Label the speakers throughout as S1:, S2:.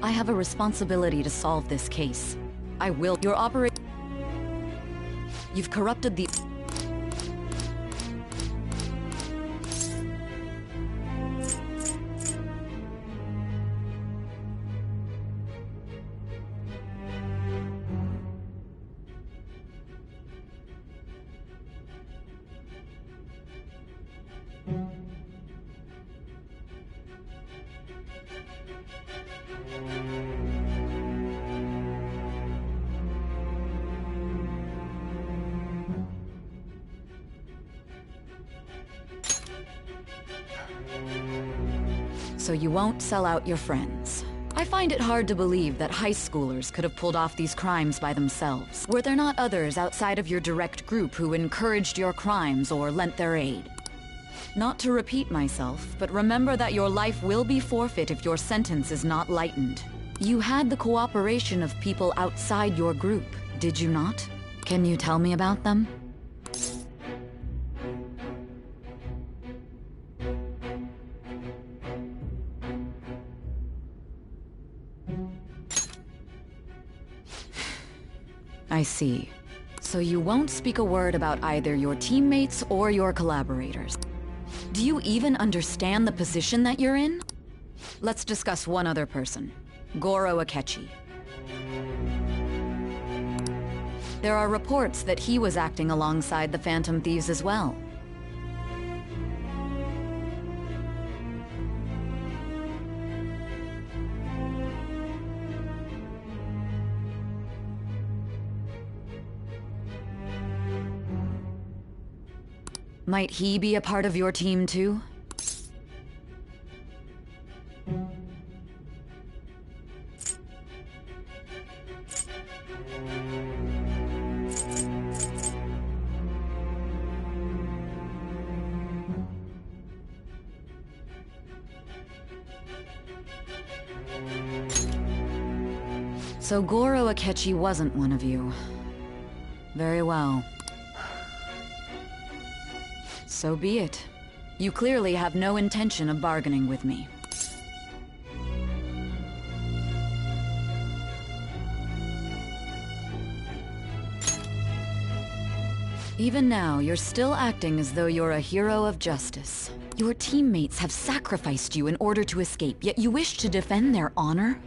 S1: I have a responsibility to solve this case. I will. Your operation. You've corrupted the... So you won't sell out your friends. I find it hard to believe that high schoolers could have pulled off these crimes by themselves. Were there not others outside of your direct group who encouraged your crimes or lent their aid? Not to repeat myself, but remember that your life will be forfeit if your sentence is not lightened. You had the cooperation of people outside your group, did you not? Can you tell me about them? I see. So you won't speak a word about either your teammates or your collaborators. Do you even understand the position that you're in? Let's discuss one other person, Goro Akechi. There are reports that he was acting alongside the Phantom Thieves as well. Might he be a part of your team too? So Goro Akechi wasn't one of you. Very well. So be it. You clearly have no intention of bargaining with me. Even now, you're still acting as though you're a hero of justice. Your teammates have sacrificed you in order to escape, yet you wish to defend their honor?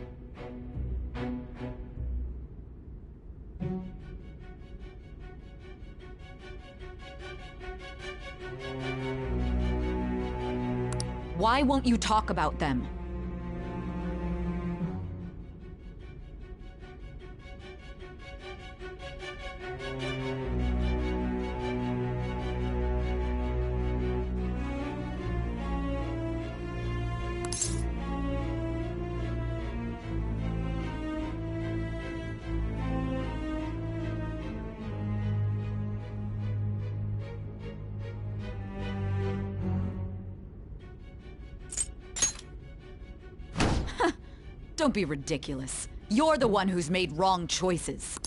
S1: Why won't you talk about them? Don't be ridiculous. You're the one who's made wrong choices.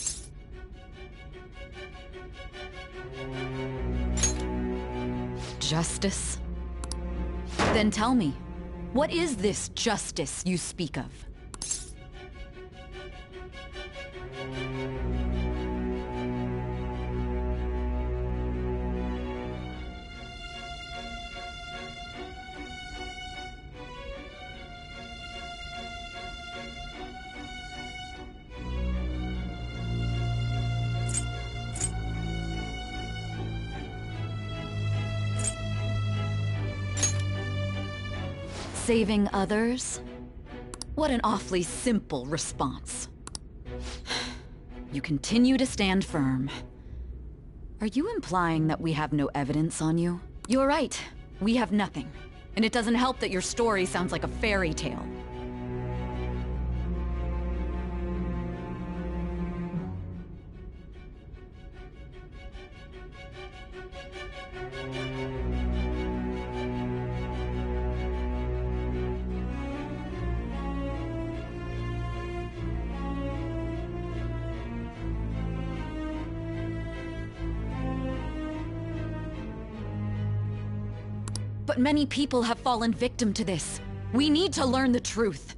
S1: Justice? Then tell me, what is this justice you speak of? Saving others? What an awfully simple response. You continue to stand firm. Are you implying that we have no evidence on you? You're right. We have nothing. And it doesn't help that your story sounds like a fairy tale. But many people have fallen victim to this. We need to learn the truth.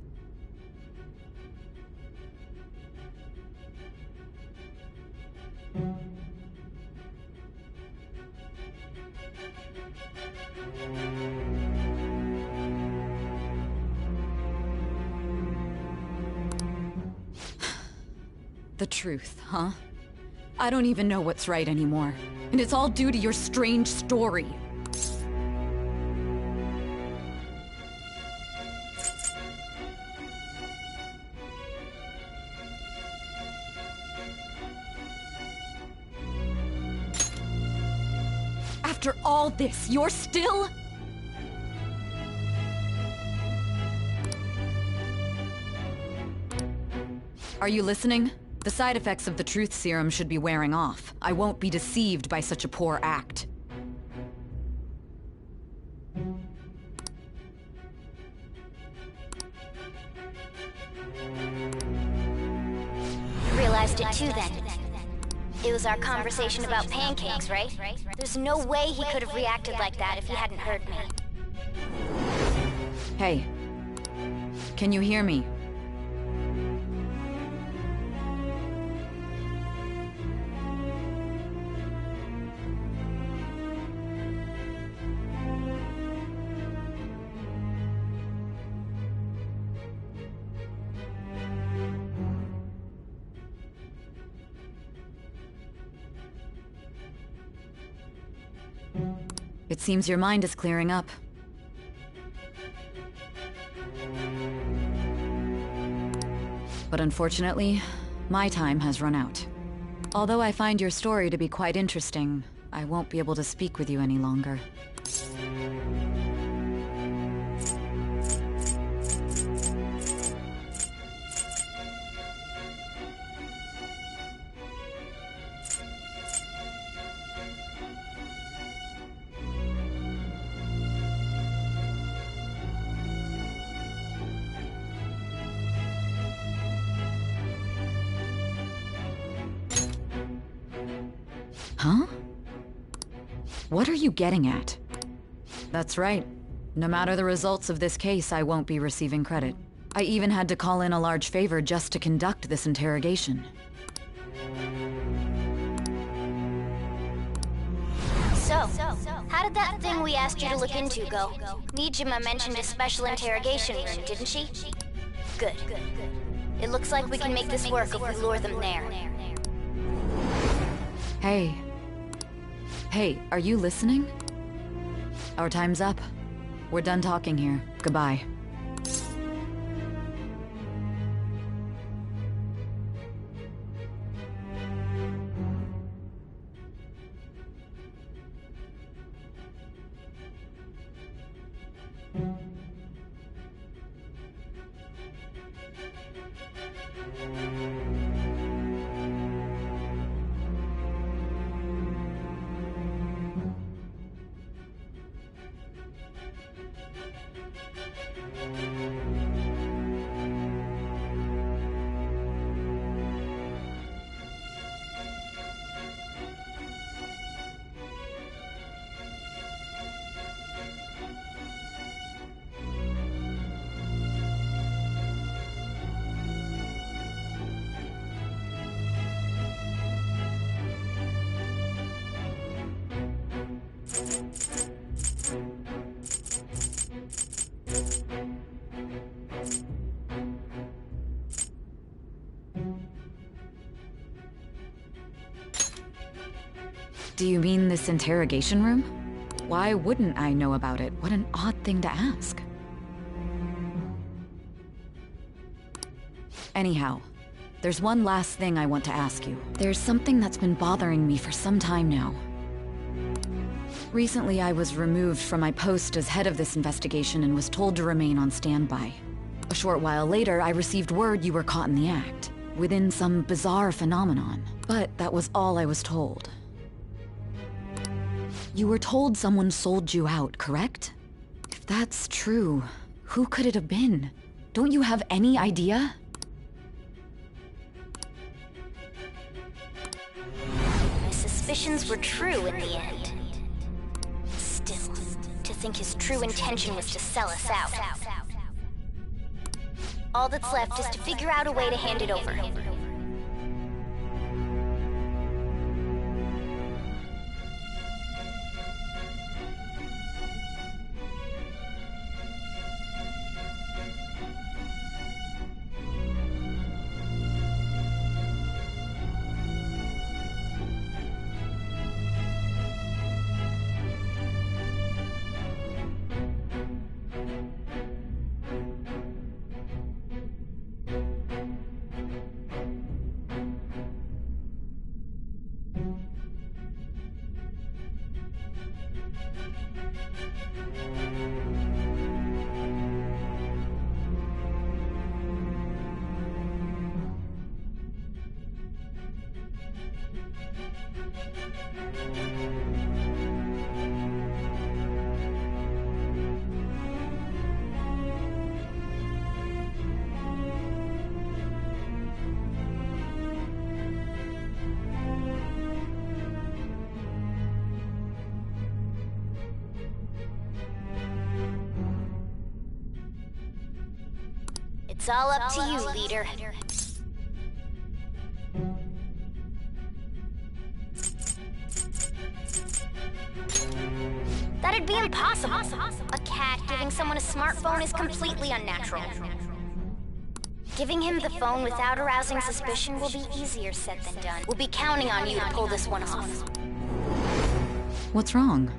S1: The truth, huh? I don't even know what's right anymore. And it's all due to your strange story. After all this, you're still... Are you listening? The side effects of the truth serum should be wearing off. I won't be deceived by such a poor act.
S2: Realized it too then. It was our conversation about pancakes, right? There's no way he could have reacted like that if he hadn't heard me.
S1: Hey. Can you hear me? It seems your mind is clearing up. But unfortunately, my time has run out. Although I find your story to be quite interesting, I won't be able to speak with you any longer. Huh? What are you getting at? That's right. No matter the results of this case, I won't be receiving credit. I even had to call in a large favor just to conduct this interrogation.
S2: So, how did that thing we asked you to look into go? Nijima mentioned a special interrogation room, didn't she? Good. It looks like we can make this work if we lure them there.
S1: Hey. Hey, are you listening? Our time's up. We're done talking here. Goodbye. Do you mean this interrogation room? Why wouldn't I know about it? What an odd thing to ask. Anyhow, there's one last thing I want to ask you. There's something that's been bothering me for some time now. Recently, I was removed from my post as head of this investigation and was told to remain on standby. A short while later, I received word you were caught in the act, within some bizarre phenomenon. But that was all I was told. You were told someone sold you out, correct? If that's true, who could it have been? Don't you have any idea?
S2: My suspicions were true in the end. Still, to think his true intention was to sell us out. All that's left is to figure out a way to hand it over. It's all up to you, leader. That'd be impossible. A cat giving someone a smartphone is completely unnatural. Giving him the phone without arousing suspicion will be easier said than done. We'll be counting on you to pull this one off.
S1: What's wrong?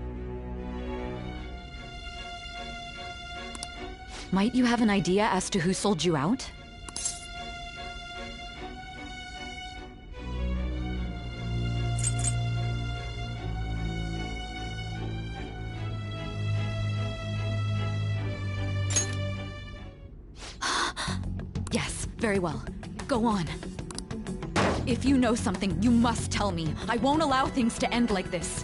S1: Might you have an idea as to who sold you out? Yes, very well. Go on. If you know something, you must tell me. I won't allow things to end like this.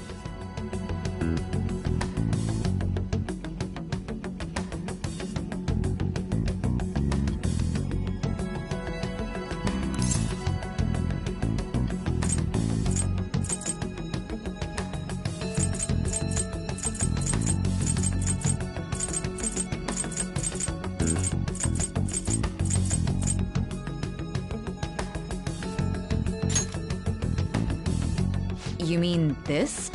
S1: You mean this?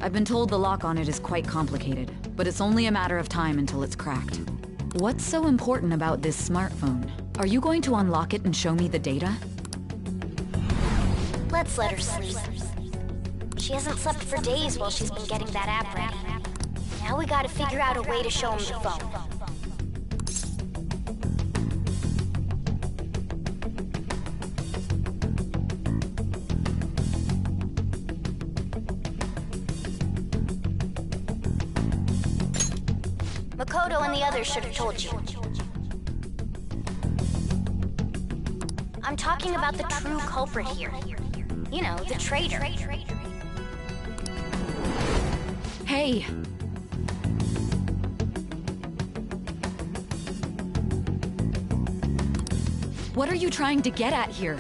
S1: I've been told the lock on it is quite complicated, but it's only a matter of time until it's cracked. What's so important about this smartphone? Are you going to unlock it and show me the data?
S2: Let's let her sleep. She hasn't slept for days while she's been getting that app ready. Now we gotta figure out a way to show him the phone. Makoto and the others should have told you. I'm talking about the true culprit here. You know, the traitor.
S1: Hey! What are you trying to get at here?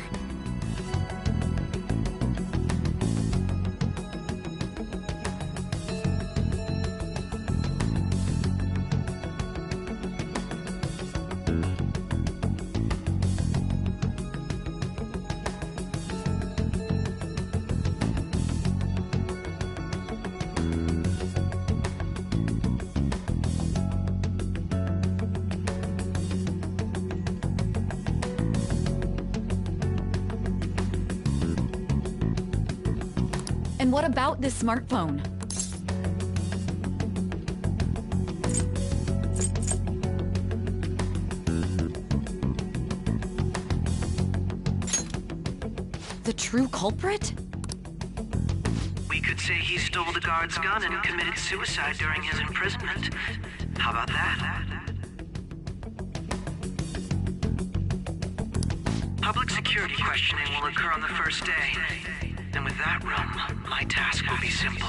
S1: And what about this smartphone? The true culprit?
S3: We could say he stole the guard's gun and committed suicide during his imprisonment. How about that? Public security questioning will occur on the first day. And with that room, my task will be simple.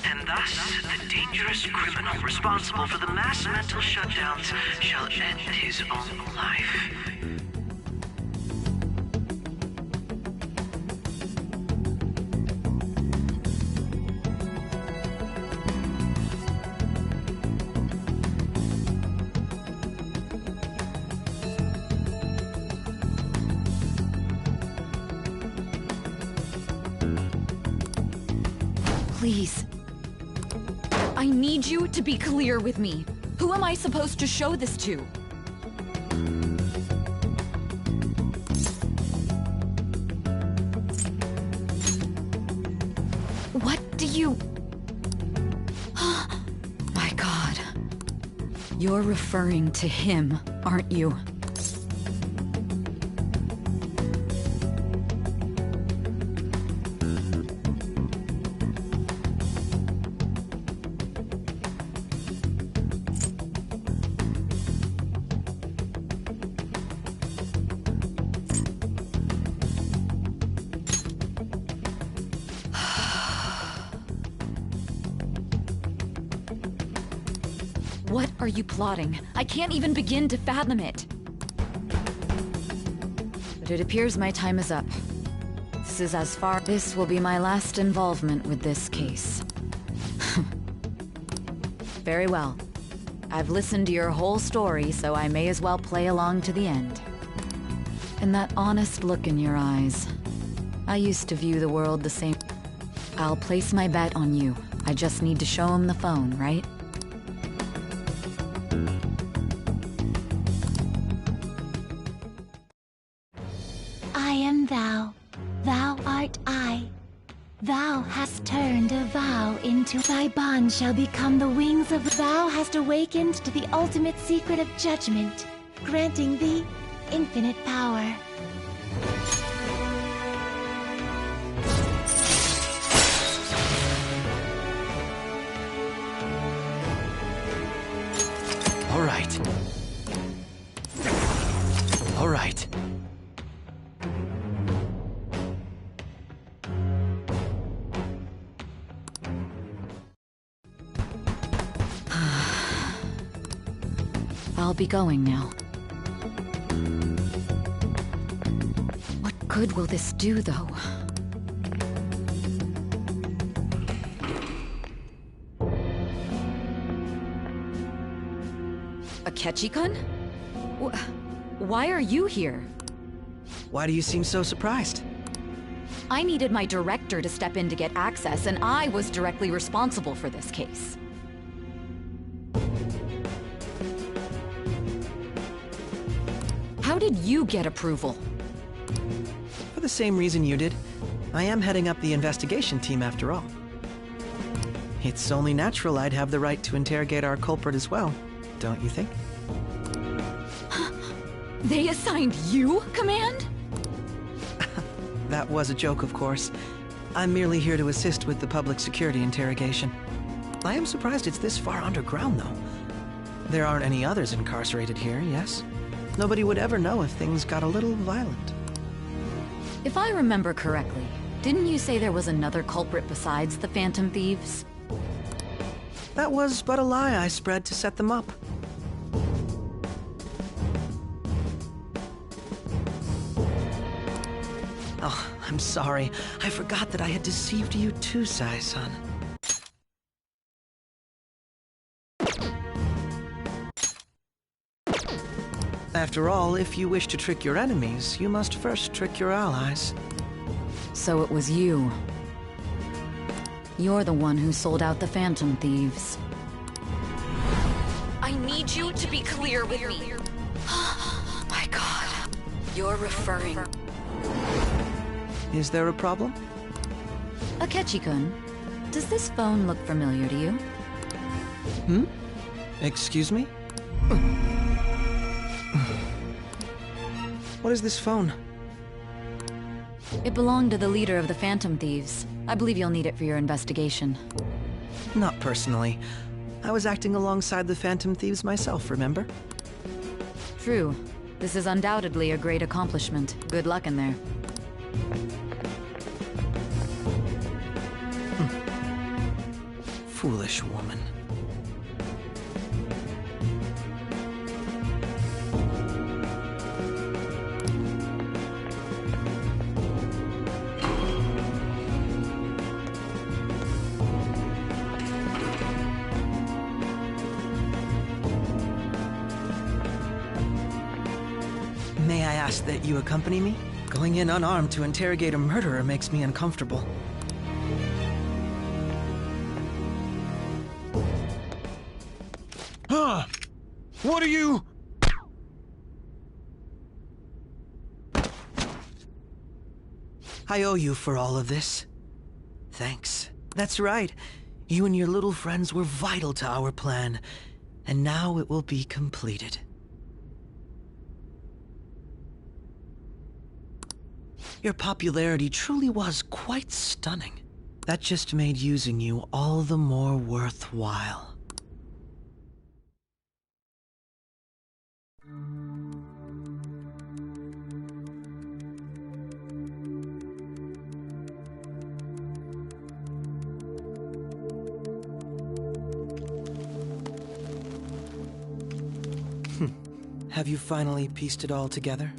S3: And thus, the dangerous criminal responsible for the mass mental shutdowns shall end his own life.
S1: Please. I need you to be clear with me. Who am I supposed to show this to? What do you... My God. You're referring to him, aren't you? What are you plotting? I can't even begin to fathom it. But it appears my time is up. This will be my last involvement with this case. Very well. I've listened to your whole story, so I may as well play along to the end. And that honest look in your eyes. I used to view the world the same. I'll place my bet on you. I just need to show him the phone, right?
S4: I am thou. Thou art I. Thou hast turned a vow into thy bond shall become the wings of thou hast awakened to the ultimate secret of judgment, granting thee infinite power.
S5: All right. All right.
S1: I'll be going now. What good will this do, though? Akechi-kun? Why are you here?
S5: Why do you seem so surprised?
S1: I needed my director to step in to get access, and I was directly responsible for this case. How did you get approval?
S5: For the same reason you did. I am heading up the investigation team after all. It's only natural I'd have the right to interrogate our culprit as well, don't you think?
S1: They assigned you command?
S5: That was a joke, of course. I'm merely here to assist with the public security interrogation. I am surprised it's this far underground, though. There aren't any others incarcerated here, yes? Nobody would ever know if things got a little violent.
S1: If I remember correctly, didn't you say there was another culprit besides the Phantom Thieves?
S5: That was but a lie I spread to set them up. Oh, I'm sorry. I forgot that I had deceived you too, Sai-san. After all, if you wish to trick your enemies, you must first trick your allies.
S1: So it was you. You're the one who sold out the Phantom Thieves. I need you to be clear with me. My God. You're referring...
S5: Is there a problem?
S1: Akechi-kun, does this phone look familiar to you?
S5: Hmm? Excuse me? What is this phone?
S1: It belonged to the leader of the Phantom Thieves. I believe you'll need it for your investigation.
S5: Not personally. I was acting alongside the Phantom Thieves myself, remember?
S1: True. This is undoubtedly a great accomplishment. Good luck in there.
S5: Foolish woman. May I ask that you accompany me? Going in unarmed to interrogate a murderer makes me uncomfortable.
S6: Huh? What are you...
S5: I owe you for all of this. Thanks. That's right. You and your little friends were vital to our plan, and now it will be completed. Your popularity truly was quite stunning. That just made using you all the more worthwhile. Have you finally pieced it all together?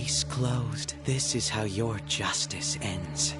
S5: Case closed. This is how your justice ends.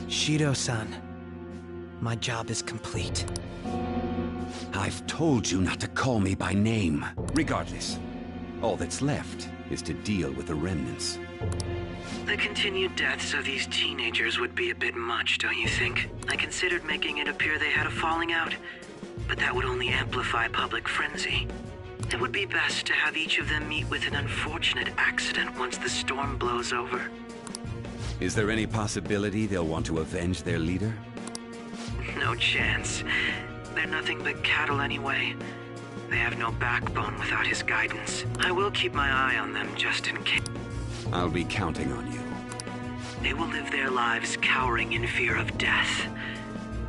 S5: Shido-san, my job is complete.
S7: I've told you not to call me by name. Regardless, all that's left is to deal with the remnants.
S3: The continued deaths of these teenagers would be a bit much, don't you think? I considered making it appear they had a falling out, but that would only amplify public frenzy. It would be best to have each of them meet with an unfortunate accident once the storm blows over.
S7: Is there any possibility they'll want to avenge their leader?
S3: No chance. They're nothing but cattle anyway. They have no backbone without his guidance. I will keep my eye on them just in case.
S7: I'll be counting on you.
S3: They will live their lives cowering in fear of death.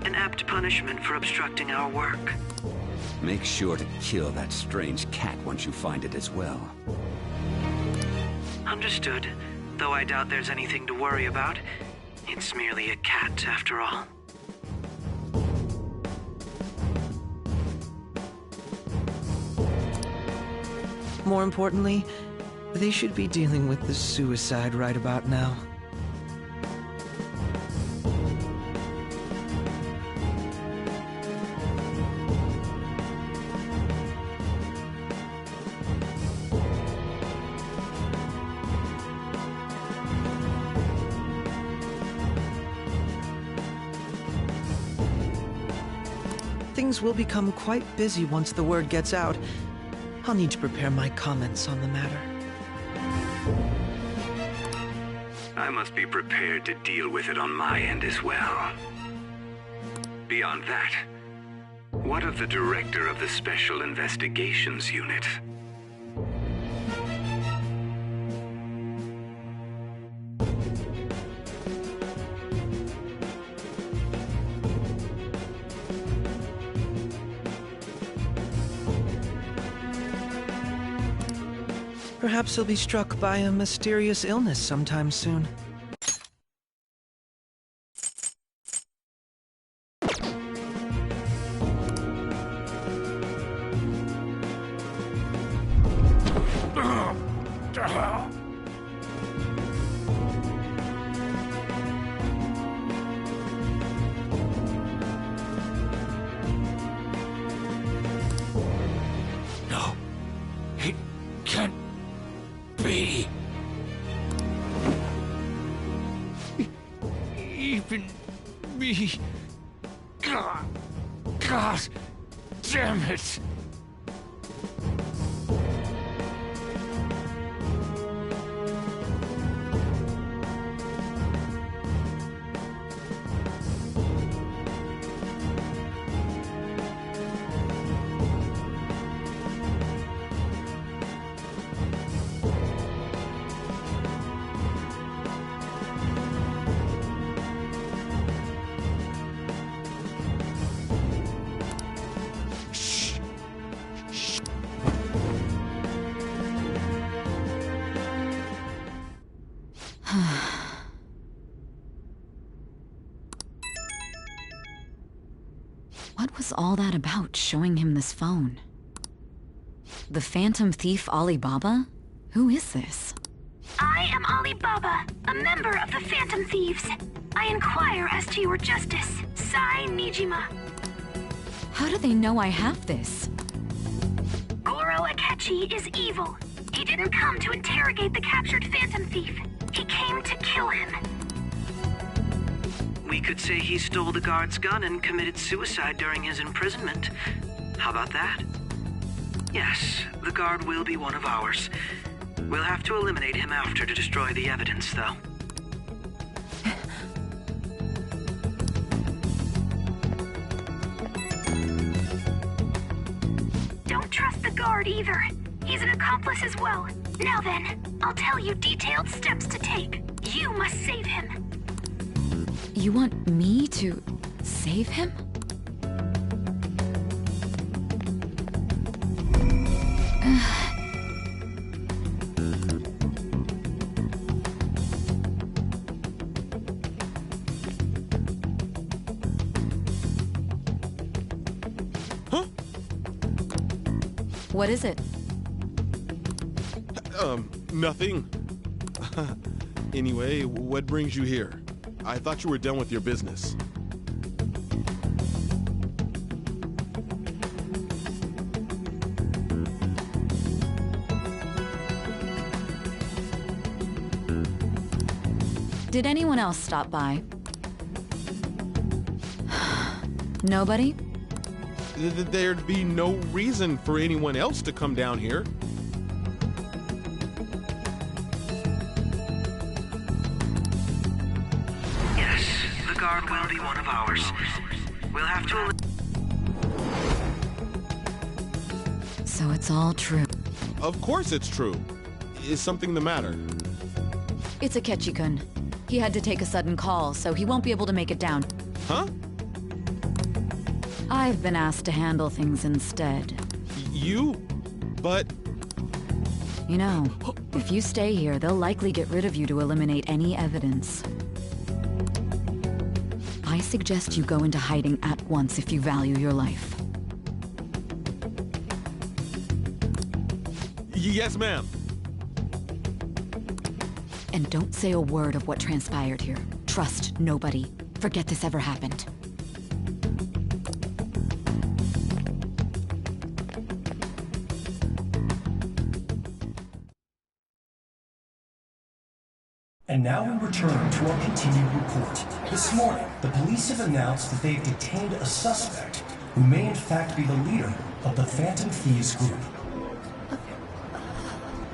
S3: An apt punishment for obstructing our work.
S7: Make sure to kill that strange cat once you find it as well.
S3: Understood. Though I doubt there's anything to worry about. It's merely a cat, after all.
S5: More importantly, they should be dealing with the suicide right about now. Things will become quite busy once the word gets out. I'll need to prepare my comments on the matter.
S7: I must be prepared to deal with it on my end as well. Beyond that, what of the director of the Special Investigations Unit?
S5: Perhaps he'll be struck by a mysterious illness sometime soon.
S6: No. It can't be. Even me. God damn it.
S1: What was all that about, showing him this phone? The Phantom Thief Alibaba? Who is this?
S4: I am Alibaba, a member of the Phantom Thieves. I inquire as to your justice.
S8: Sai Nijima.
S1: How do they know I have this?
S8: Goro Akechi is evil. He didn't come to interrogate the captured Phantom Thief. He came to kill him.
S3: We could say he stole the guard's gun and committed suicide during his imprisonment. How about that? Yes, the guard will be one of ours. We'll have to eliminate him after to destroy the evidence, though.
S8: Don't trust the guard either. He's an accomplice as well. Now then, I'll tell you detailed steps to take. You must save him.
S1: You want me to save him?
S9: Huh?
S1: What is it?
S9: Nothing. Anyway, what brings you here? I thought you were done with your business.
S1: Did anyone else stop by? Nobody?
S9: There'd be no reason for anyone else to come down here.
S3: Yes, the guard will be one of ours. We'll have to...
S1: So it's all true.
S9: Of course it's true. Is something the matter?
S1: It's Akechi-kun. He had to take a sudden call, so he won't be able to make it down.
S9: Huh?
S1: I've been asked to handle things instead.
S9: You? But...
S1: You know, if you stay here, they'll likely get rid of you to eliminate any evidence. I suggest you go into hiding at once if you value your life.
S9: Yes, ma'am.
S1: And don't say a word of what transpired here. Trust nobody. Forget this ever happened.
S10: And now we return to our continued report. This morning, the police have announced that they've detained a suspect who may in fact be the leader of the Phantom Thieves group.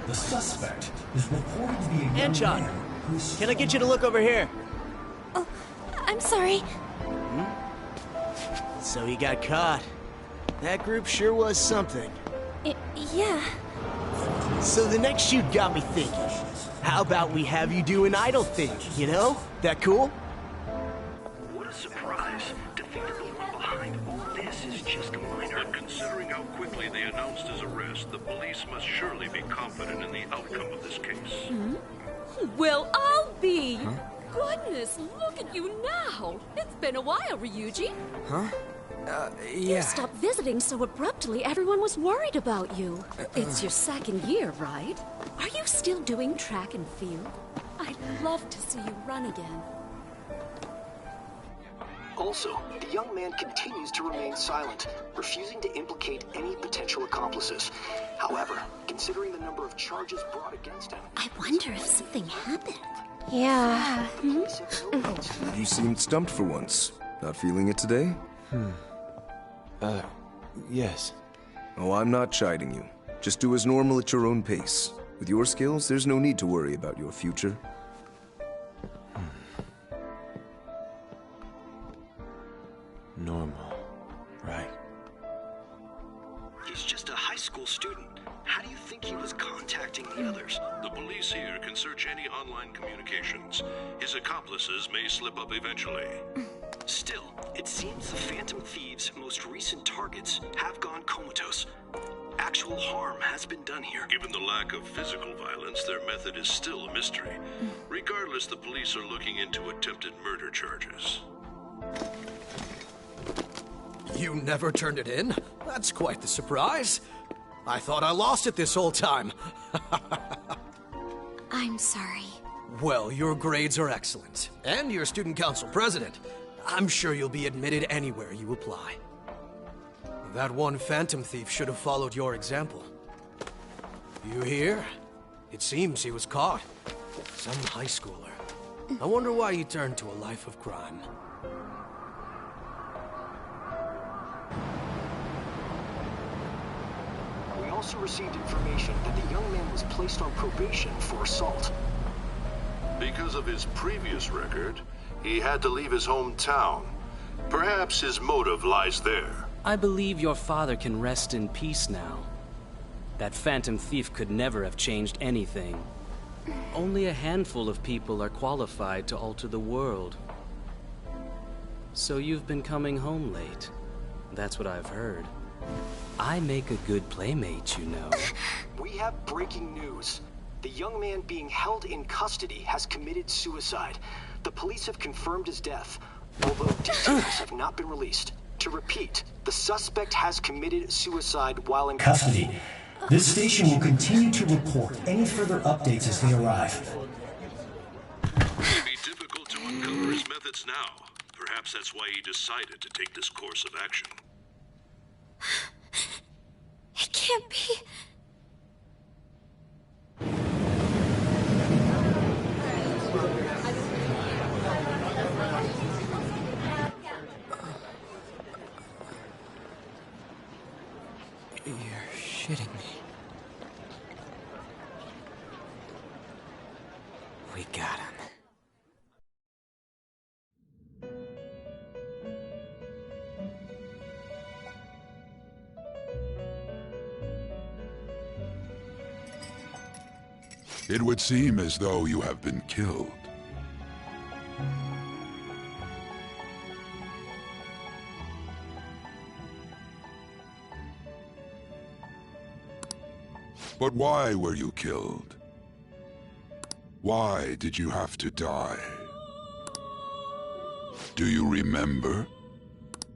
S10: The suspect is reported to be a young man who's...
S11: Can I get you to look over here?
S4: Oh, I'm sorry.
S11: So he got caught. That group sure was something.
S4: Yeah.
S11: So the next shoot got me thinking. How about we have you do an idol thing, you know? That cool?
S3: What a surprise. To think that the one behind all this is just a minor.
S12: And considering how quickly they announced his arrest, the police must surely be confident in the outcome of this case.
S13: Well, I'll be. Goodness, look at you now. It's been a while, Ryuji.
S6: Huh?
S13: You stopped visiting so abruptly, everyone was worried about you. It's your second year, right? Are you still doing track and field? I'd love to see you run again.
S14: Also, the young man continues to remain silent, refusing to implicate any potential accomplices. However, considering the number of charges brought against him...
S4: I wonder if something happened.
S15: Yeah. You seemed stumped for once. Not feeling it today?
S6: Yes.
S15: Oh, I'm not chiding you. Just do as normal at your own pace. With your skills, there's no need to worry about your future.
S6: Normal. Right.
S14: He's just a high school student. How do you think he was contacting the others?
S12: The police here can search any online communications. His accomplices may slip up eventually.
S14: Still, it seems the Phantom Thieves' most recent targets have gone comatose. Actual harm has been done here.
S12: Given the lack of physical violence, their method is still a mystery. Regardless, the police are looking into attempted murder charges.
S16: You never turned it in? That's quite the surprise. I thought I lost it this whole time.
S4: I'm sorry.
S16: Well, your grades are excellent. And you're student council president. I'm sure you'll be admitted anywhere you apply. That one phantom thief should have followed your example. You hear? It seems he was caught. Some high schooler. I wonder why he turned to a life of crime.
S14: We also received information that the young man was placed on probation for assault.
S12: Because of his previous record, he had to leave his hometown. Perhaps his motive lies there.
S17: I believe your father can rest in peace now. That phantom thief could never have changed anything. Only a handful of people are qualified to alter the world. So you've been coming home late. That's what I've heard. I make a good playmate, you know.
S14: We have breaking news. The young man being held in custody has committed suicide. The police have confirmed his death, although details have not been released. To repeat, the suspect has committed suicide while in
S10: custody. This station will continue to report any further updates as they arrive.
S12: It would be difficult to uncover his methods now. Perhaps that's why he decided to take this course of action.
S13: It can't be.
S5: You're shitting me. We got him.
S18: It would seem as though you have been killed. But why were you killed? Why did you have to die? Do you remember?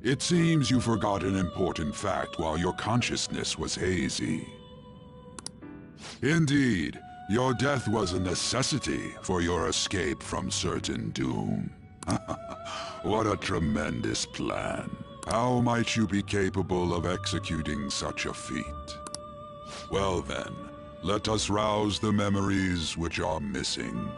S18: It seems you forgot an important fact while your consciousness was hazy. Indeed, your death was a necessity for your escape from certain doom. What a tremendous plan. How might you be capable of executing such a feat? Well then, let us rouse the memories which are missing.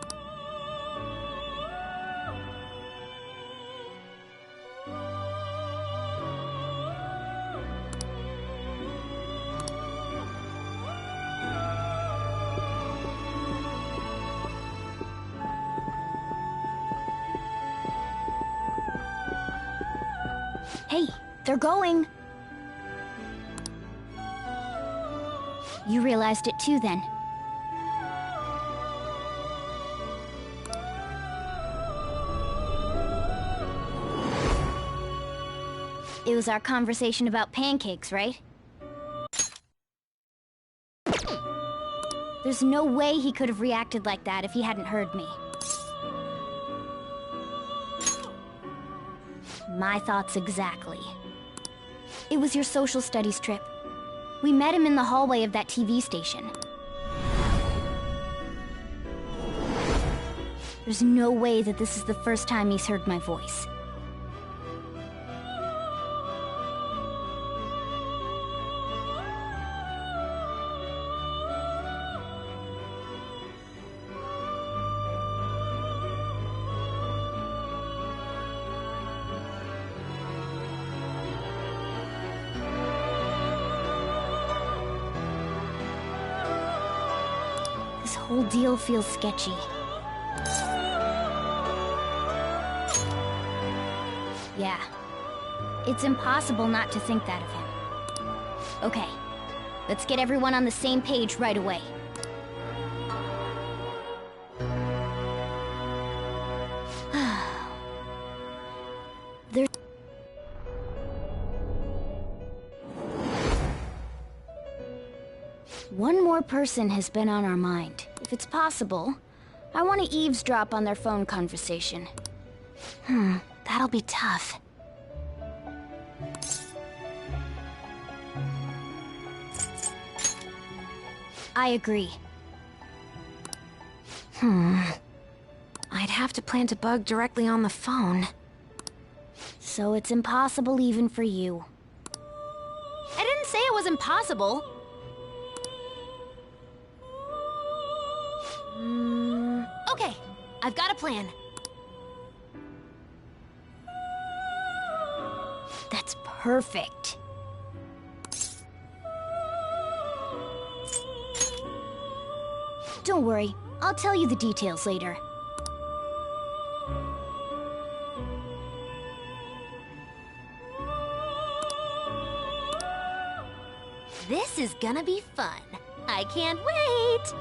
S2: Hey, they're going. You realized it too, then. It was our conversation about pancakes, right? There's no way he could have reacted like that if he hadn't heard me. My thoughts exactly. It was your social studies trip. We met him in the hallway of that TV station. There's no way that this is the first time he's heard my voice. This whole deal feels sketchy. Yeah. It's impossible not to think that of him. Okay. Let's get everyone on the same page right away. There's... One more person has been on our mind. If it's possible, I want to eavesdrop on their phone conversation. That'll be tough. I agree.
S4: I'd have to plant a bug directly on the phone.
S2: So it's impossible even for you. I didn't say it was impossible. Okay, I've got a plan. That's perfect. Don't worry, I'll tell you the details later. This is gonna be fun. I can't wait!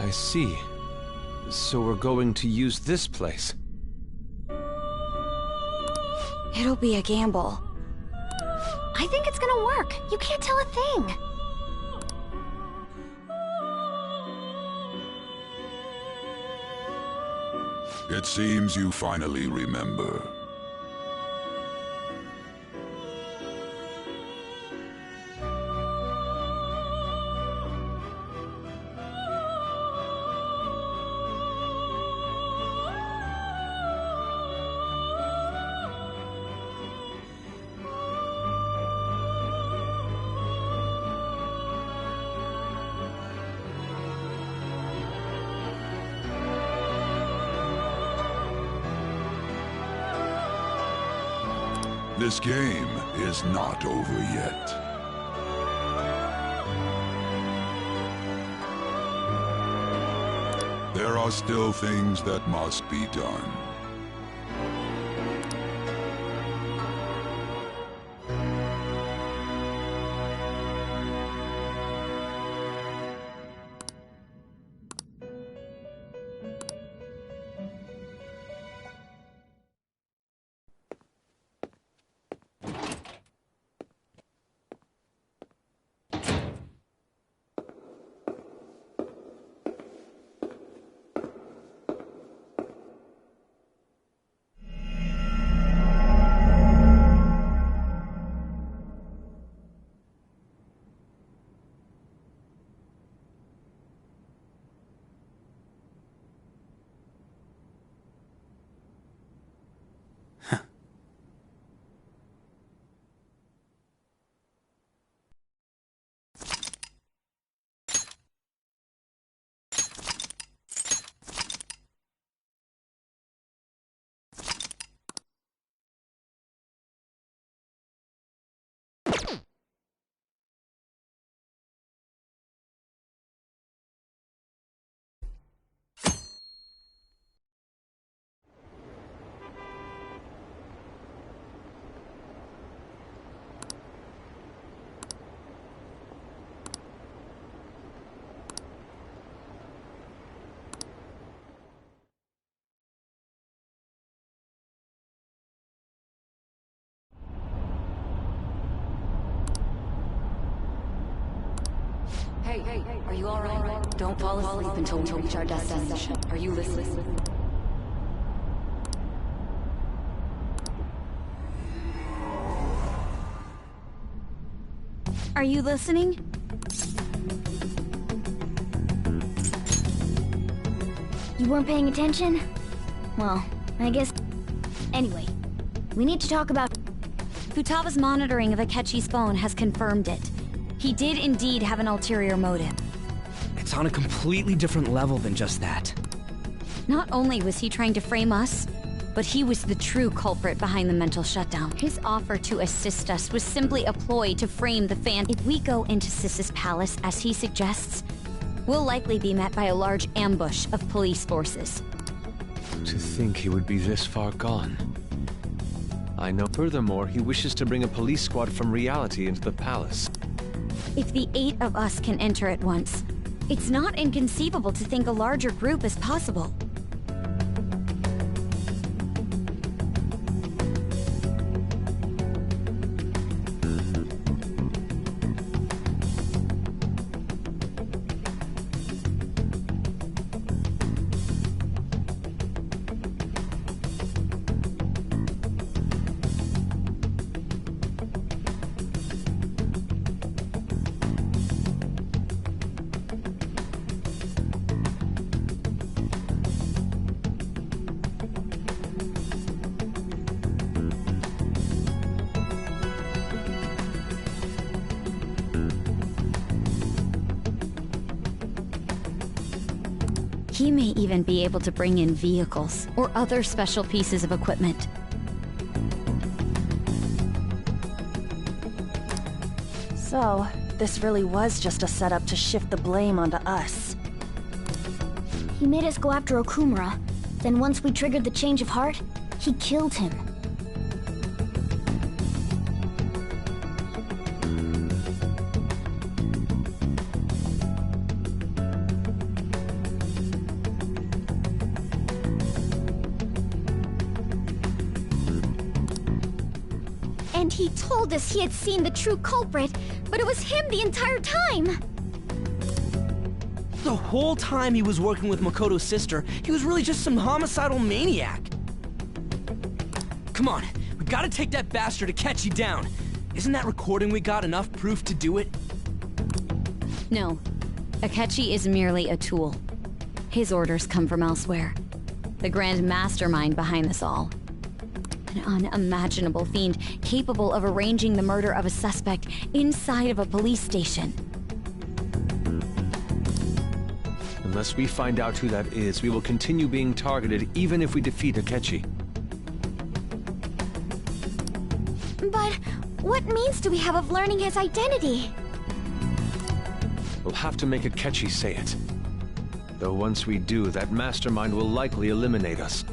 S6: I see. So we're going to use this place.
S2: It'll be a gamble. I think it's gonna work. You can't tell a thing.
S18: It seems you finally remember. This game is not over yet. There are still things that must be done.
S1: Hey, are you alright? Don't fall asleep until we reach our destination. Are you listening?
S2: Are you listening? You weren't paying attention? Well, I guess... Anyway, we need to talk about... Futaba's monitoring of Akechi's phone has confirmed it. He did indeed have an ulterior motive.
S19: It's on a completely different level than just that.
S2: Not only was he trying to frame us, but he was the true culprit behind the mental shutdown. His offer to assist us was simply a ploy to frame the fan. If we go into Sis's palace, as he suggests, we'll likely be met by a large ambush of police forces.
S6: To think he would be this far gone. I know. Furthermore, he wishes to bring a police squad from reality into the palace.
S2: If the 8 of us can enter at once, it's not inconceivable to think a larger group is possible.
S1: He may even be able to bring in vehicles or other special pieces of equipment.
S20: So, this really was just a setup to shift the blame onto us.
S2: He made us go after Okumura. Then once we triggered the change of heart, he killed him. And he told us he had seen the true culprit, but it was him the entire time!
S19: The whole time he was working with Makoto's sister, he was really just some homicidal maniac. Come on, we gotta take that bastard Akechi down. Isn't that recording we got enough proof to do it?
S1: No. Akechi is merely a tool. His orders come from elsewhere. The grand mastermind behind this all. An unimaginable fiend capable of arranging the murder of a suspect inside of a police station.
S6: Unless we find out who that is, we will continue being targeted even if we defeat Akechi.
S2: But what means do we have of learning his identity?
S6: We'll have to make Akechi say it. Though once we do, that mastermind will likely eliminate us.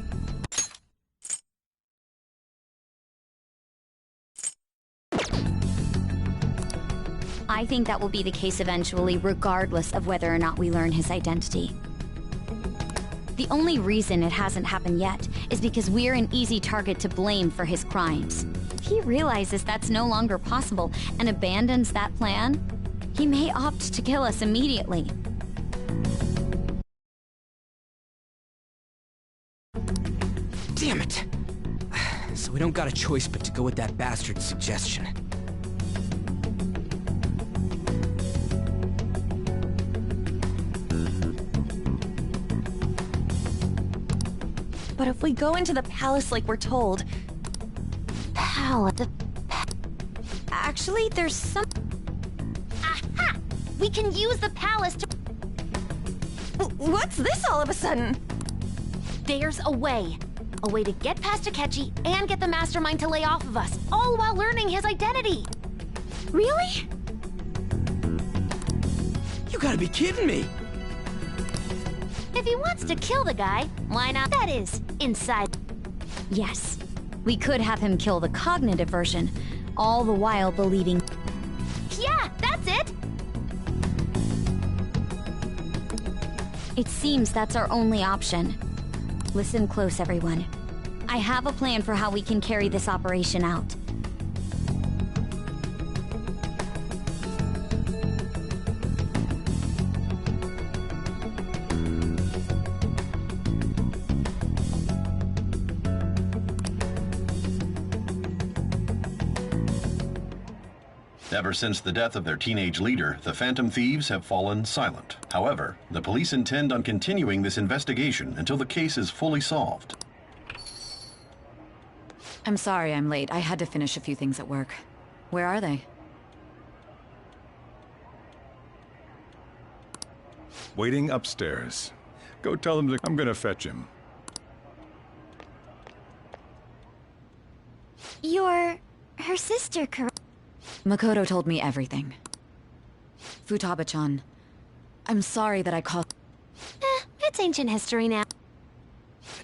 S1: I think that will be the case eventually, regardless of whether or not we learn his identity. The only reason it hasn't happened yet is because we're an easy target to blame for his crimes. If he realizes that's no longer possible and abandons that plan, he may opt to kill us immediately.
S19: Damn it! So we don't got a choice but to go with that bastard's suggestion.
S20: But if we go into the palace like we're told...
S2: Actually, there's some... Aha! We can use the palace to...
S20: What's this all of a sudden?
S2: There's a way. A way to get past Akechi and get the mastermind to lay off of us, all while learning his identity.
S20: Really?
S19: You gotta be kidding me!
S2: If he wants to kill the guy, why not? That is, inside.
S1: Yes. We could have him kill the cognitive version, all the while believing...
S2: Yeah, that's it!
S1: It seems that's our only option. Listen close, everyone. I have a plan for how we can carry this operation out.
S21: Ever since the death of their teenage leader, the Phantom Thieves have fallen silent. However, the police intend on continuing this investigation until the case is fully solved.
S1: I'm sorry I'm late. I had to finish a few things at work. Where are they?
S22: Waiting upstairs. Go tell them I'm gonna fetch him.
S2: You're... her sister, correct?
S1: Makoto told me everything. Futaba-chan, I'm sorry that I caused...
S2: It's ancient history now.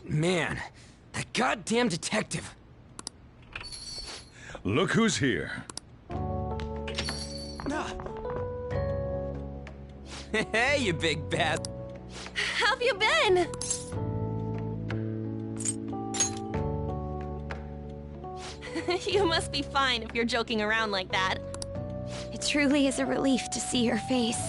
S19: Man, that goddamn detective.
S22: Look who's here.
S19: Hey, you big bat.
S20: How've you been? You must be fine if you're joking around like that.
S1: It truly is a relief to see your face.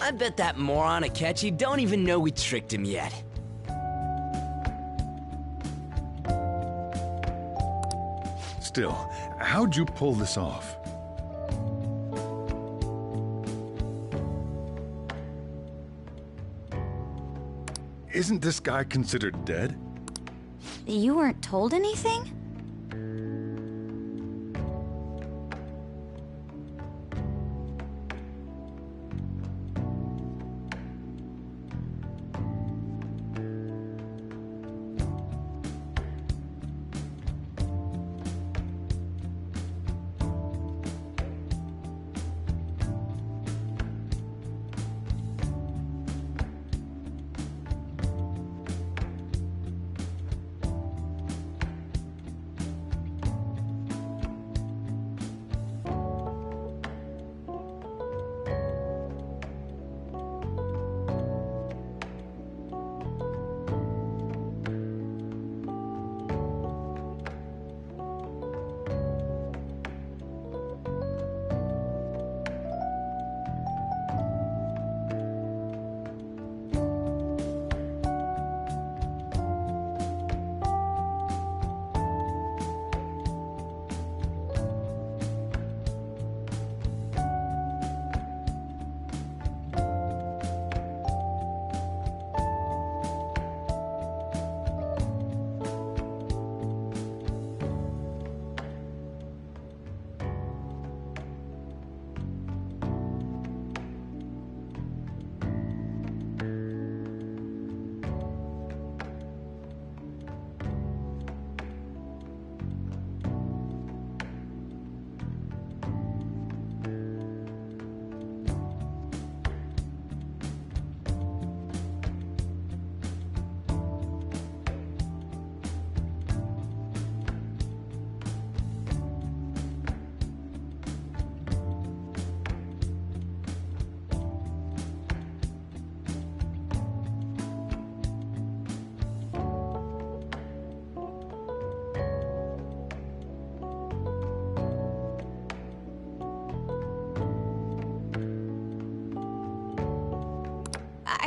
S19: I bet that moron Akechi don't even know we tricked him yet.
S22: Still, how'd you pull this off? Isn't this guy considered dead?
S1: You weren't told anything?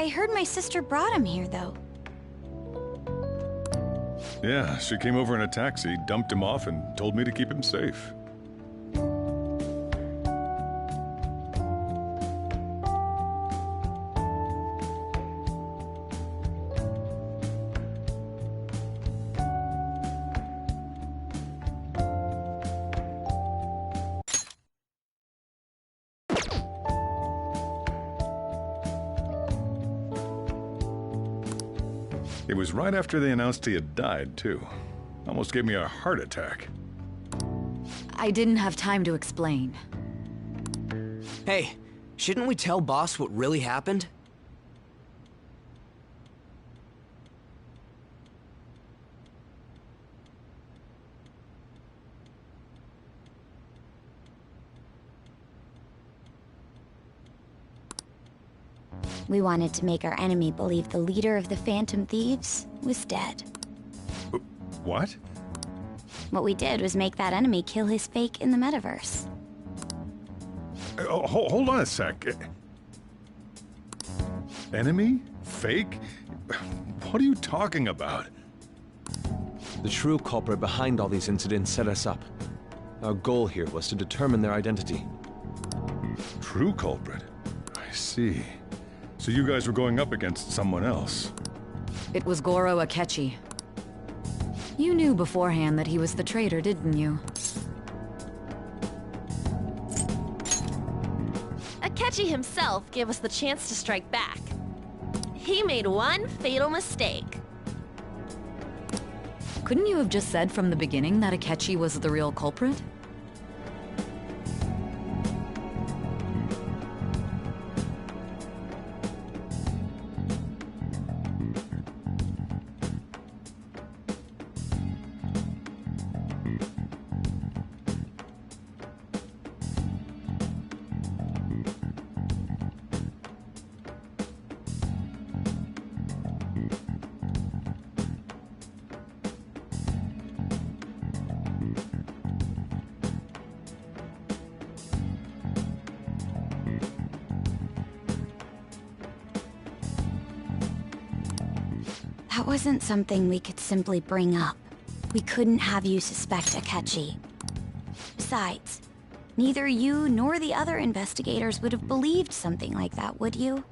S7: I heard my sister brought him here, though.
S22: Yeah, she came over in a taxi, dumped him off, and told me to keep him safe. It was right after they announced he had died, too. Almost gave me a heart attack.
S1: I didn't have time to explain.
S19: Hey, shouldn't we tell Boss what really happened?
S7: We wanted to make our enemy believe the leader of the Phantom Thieves was dead.
S22: What?
S7: What we did was make that enemy kill his fake in the metaverse.
S22: Hold on a sec. Enemy? Fake? What are you talking about?
S6: The true culprit behind all these incidents set us up. Our goal here was to determine their identity.
S22: True culprit? I see. So you guys were going up against someone else?
S1: It was Goro Akechi. You knew beforehand that he was the traitor, didn't you?
S8: Akechi himself gave us the chance to strike back. He made one fatal mistake.
S1: Couldn't you have just said from the beginning that Akechi was the real culprit?
S7: That wasn't something we could simply bring up. We couldn't have you suspect Akechi. Besides, neither you nor the other investigators would have believed something like that, would you?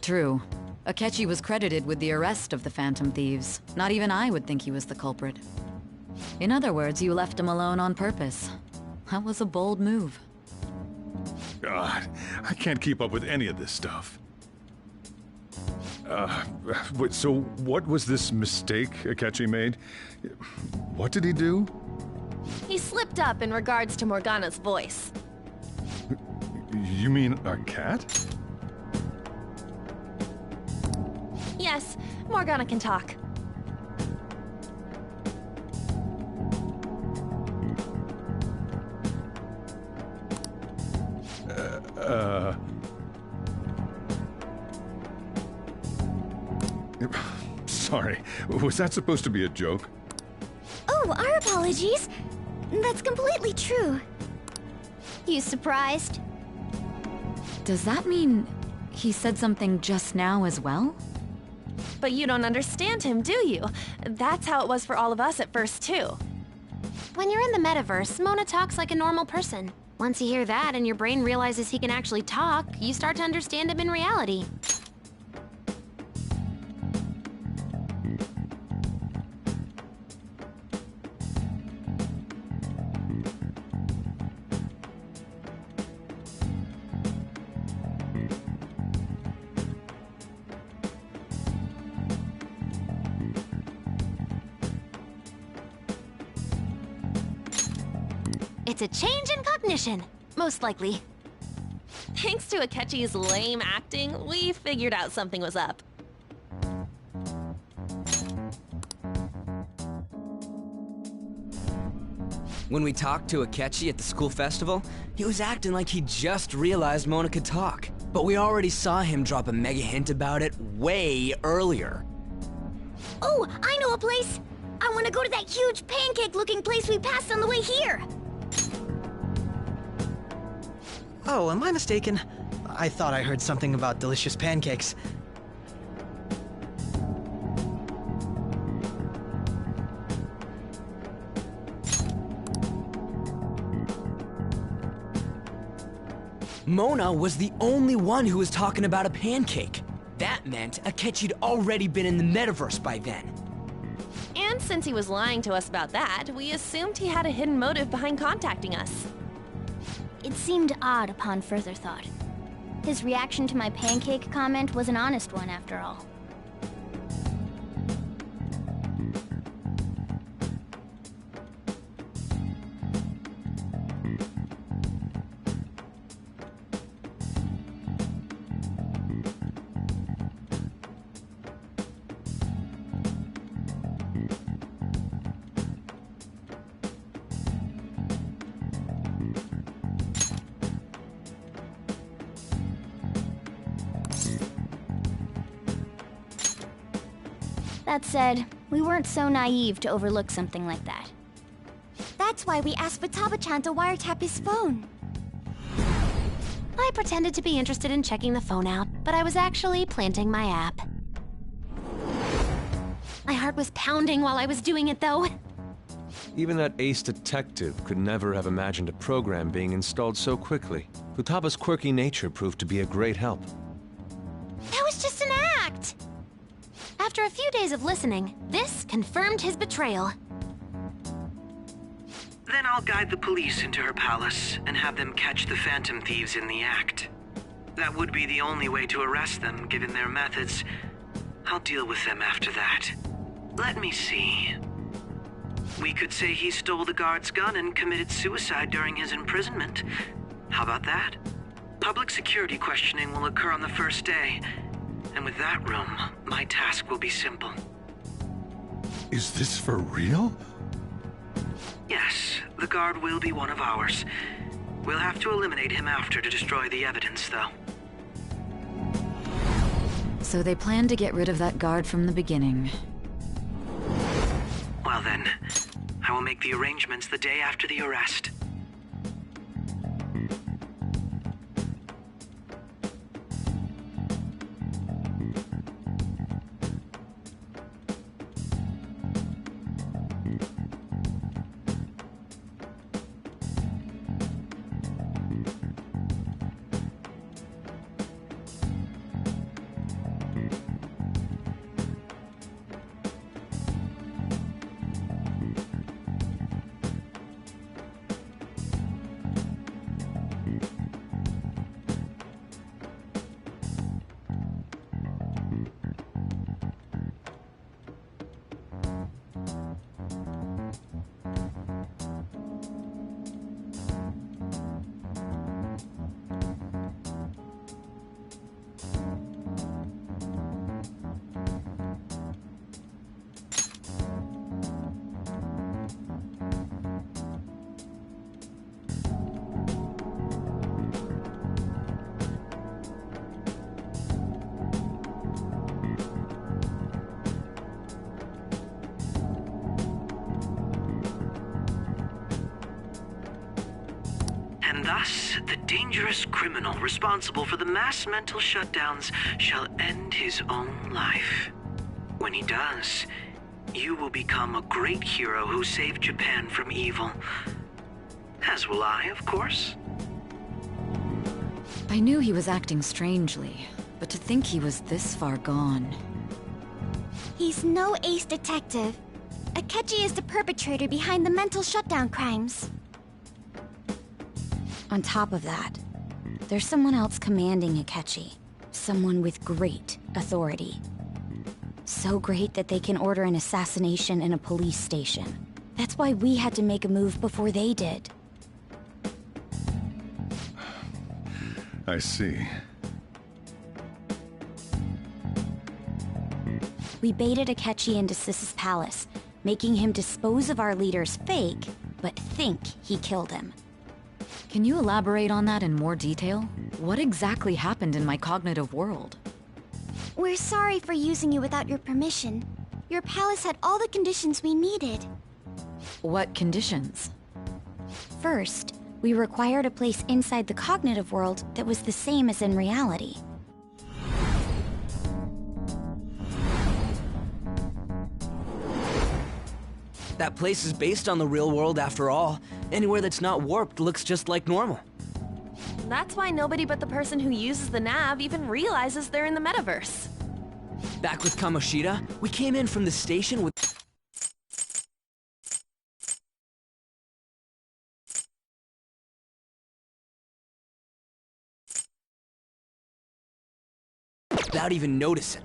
S1: True. Akechi was credited with the arrest of the Phantom Thieves. Not even I would think he was the culprit. In other words, you left him alone on purpose. That was a bold move.
S22: God, I can't keep up with any of this stuff. So what was this mistake Akechi made? What did he do?
S8: He slipped up in regards to Morgana's voice.
S22: You mean a cat?
S8: Yes, Morgana can talk.
S22: Sorry, was that supposed to be a joke?
S2: Oh, our apologies. That's completely true. You surprised?
S1: Does that mean he said something just now as well?
S8: But you don't understand him, do you? That's how it was for all of us at first, too.
S2: When you're in the metaverse, Mona talks like a normal person. Once you hear that and your brain realizes he can actually talk, you start to understand him in reality. It's a change in cognition, most likely.
S8: Thanks to Akechi's lame acting, we figured out something was up.
S19: When we talked to Akechi at the school festival, he was acting like he just realized Mona could talk. But we already saw him drop a mega hint about it way earlier.
S2: Oh, I know a place! I want to go to that huge pancake-looking place we passed on the way here!
S5: Oh, am I mistaken? I thought I heard something about delicious pancakes.
S19: Mona was the only one who was talking about a pancake. That meant Akechi'd already been in the metaverse by then.
S8: And since he was lying to us about that, we assumed he had a hidden motive behind contacting us.
S2: It seemed odd upon further thought. His reaction to my pancake comment was an honest one, after all. That said, we weren't so naive to overlook something like that.
S4: That's why we asked Futaba-chan to wiretap his phone.
S13: I pretended to be interested in checking the phone out, but I was actually planting my app. My heart was pounding while I was doing it, though.
S6: Even that ace detective could never have imagined a program being installed so quickly. Futaba's quirky nature proved to be a great help.
S13: That was just an act! After a few days of listening, this confirmed his betrayal.
S3: Then I'll guide the police into her palace and have them catch the Phantom Thieves in the act. That would be the only way to arrest them, given their methods. I'll deal with them after that. Let me see. We could say he stole the guard's gun and committed suicide during his imprisonment. How about that? Public security questioning will occur on the first day. And with that room, my task will be simple.
S18: Is this for real?
S3: Yes, the guard will be one of ours. We'll have to eliminate him after to destroy the evidence, though.
S1: So they planned to get rid of that guard from the beginning.
S3: Well then, I will make the arrangements the day after the arrest. And thus, the dangerous criminal responsible for the mass mental shutdowns shall end his own life. When he does, you will become a great hero who saved Japan from evil. As will I, of course.
S1: I knew he was acting strangely, but to think he was this far gone.
S4: He's no ace detective. Akechi is the perpetrator behind the mental shutdown crimes.
S7: On top of that, there's someone else commanding Akechi. Someone with great authority. So great that they can order an assassination in a police station. That's why we had to make a move before they did.
S22: I see.
S7: We baited Akechi into Sis's palace, making him dispose of our leader's fake, but think he killed him.
S1: Can you elaborate on that in more detail? What exactly happened in my cognitive world?
S4: We're sorry for using you without your permission. Your palace had all the conditions we needed.
S1: What conditions?
S7: First, we required a place inside the cognitive world that was the same as in reality.
S19: That place is based on the real world after all. Anywhere that's not warped looks just like normal.
S8: That's why nobody but the person who uses the nav even realizes they're in the metaverse.
S19: Back with Kamoshida, we came in from the station with... without even noticing.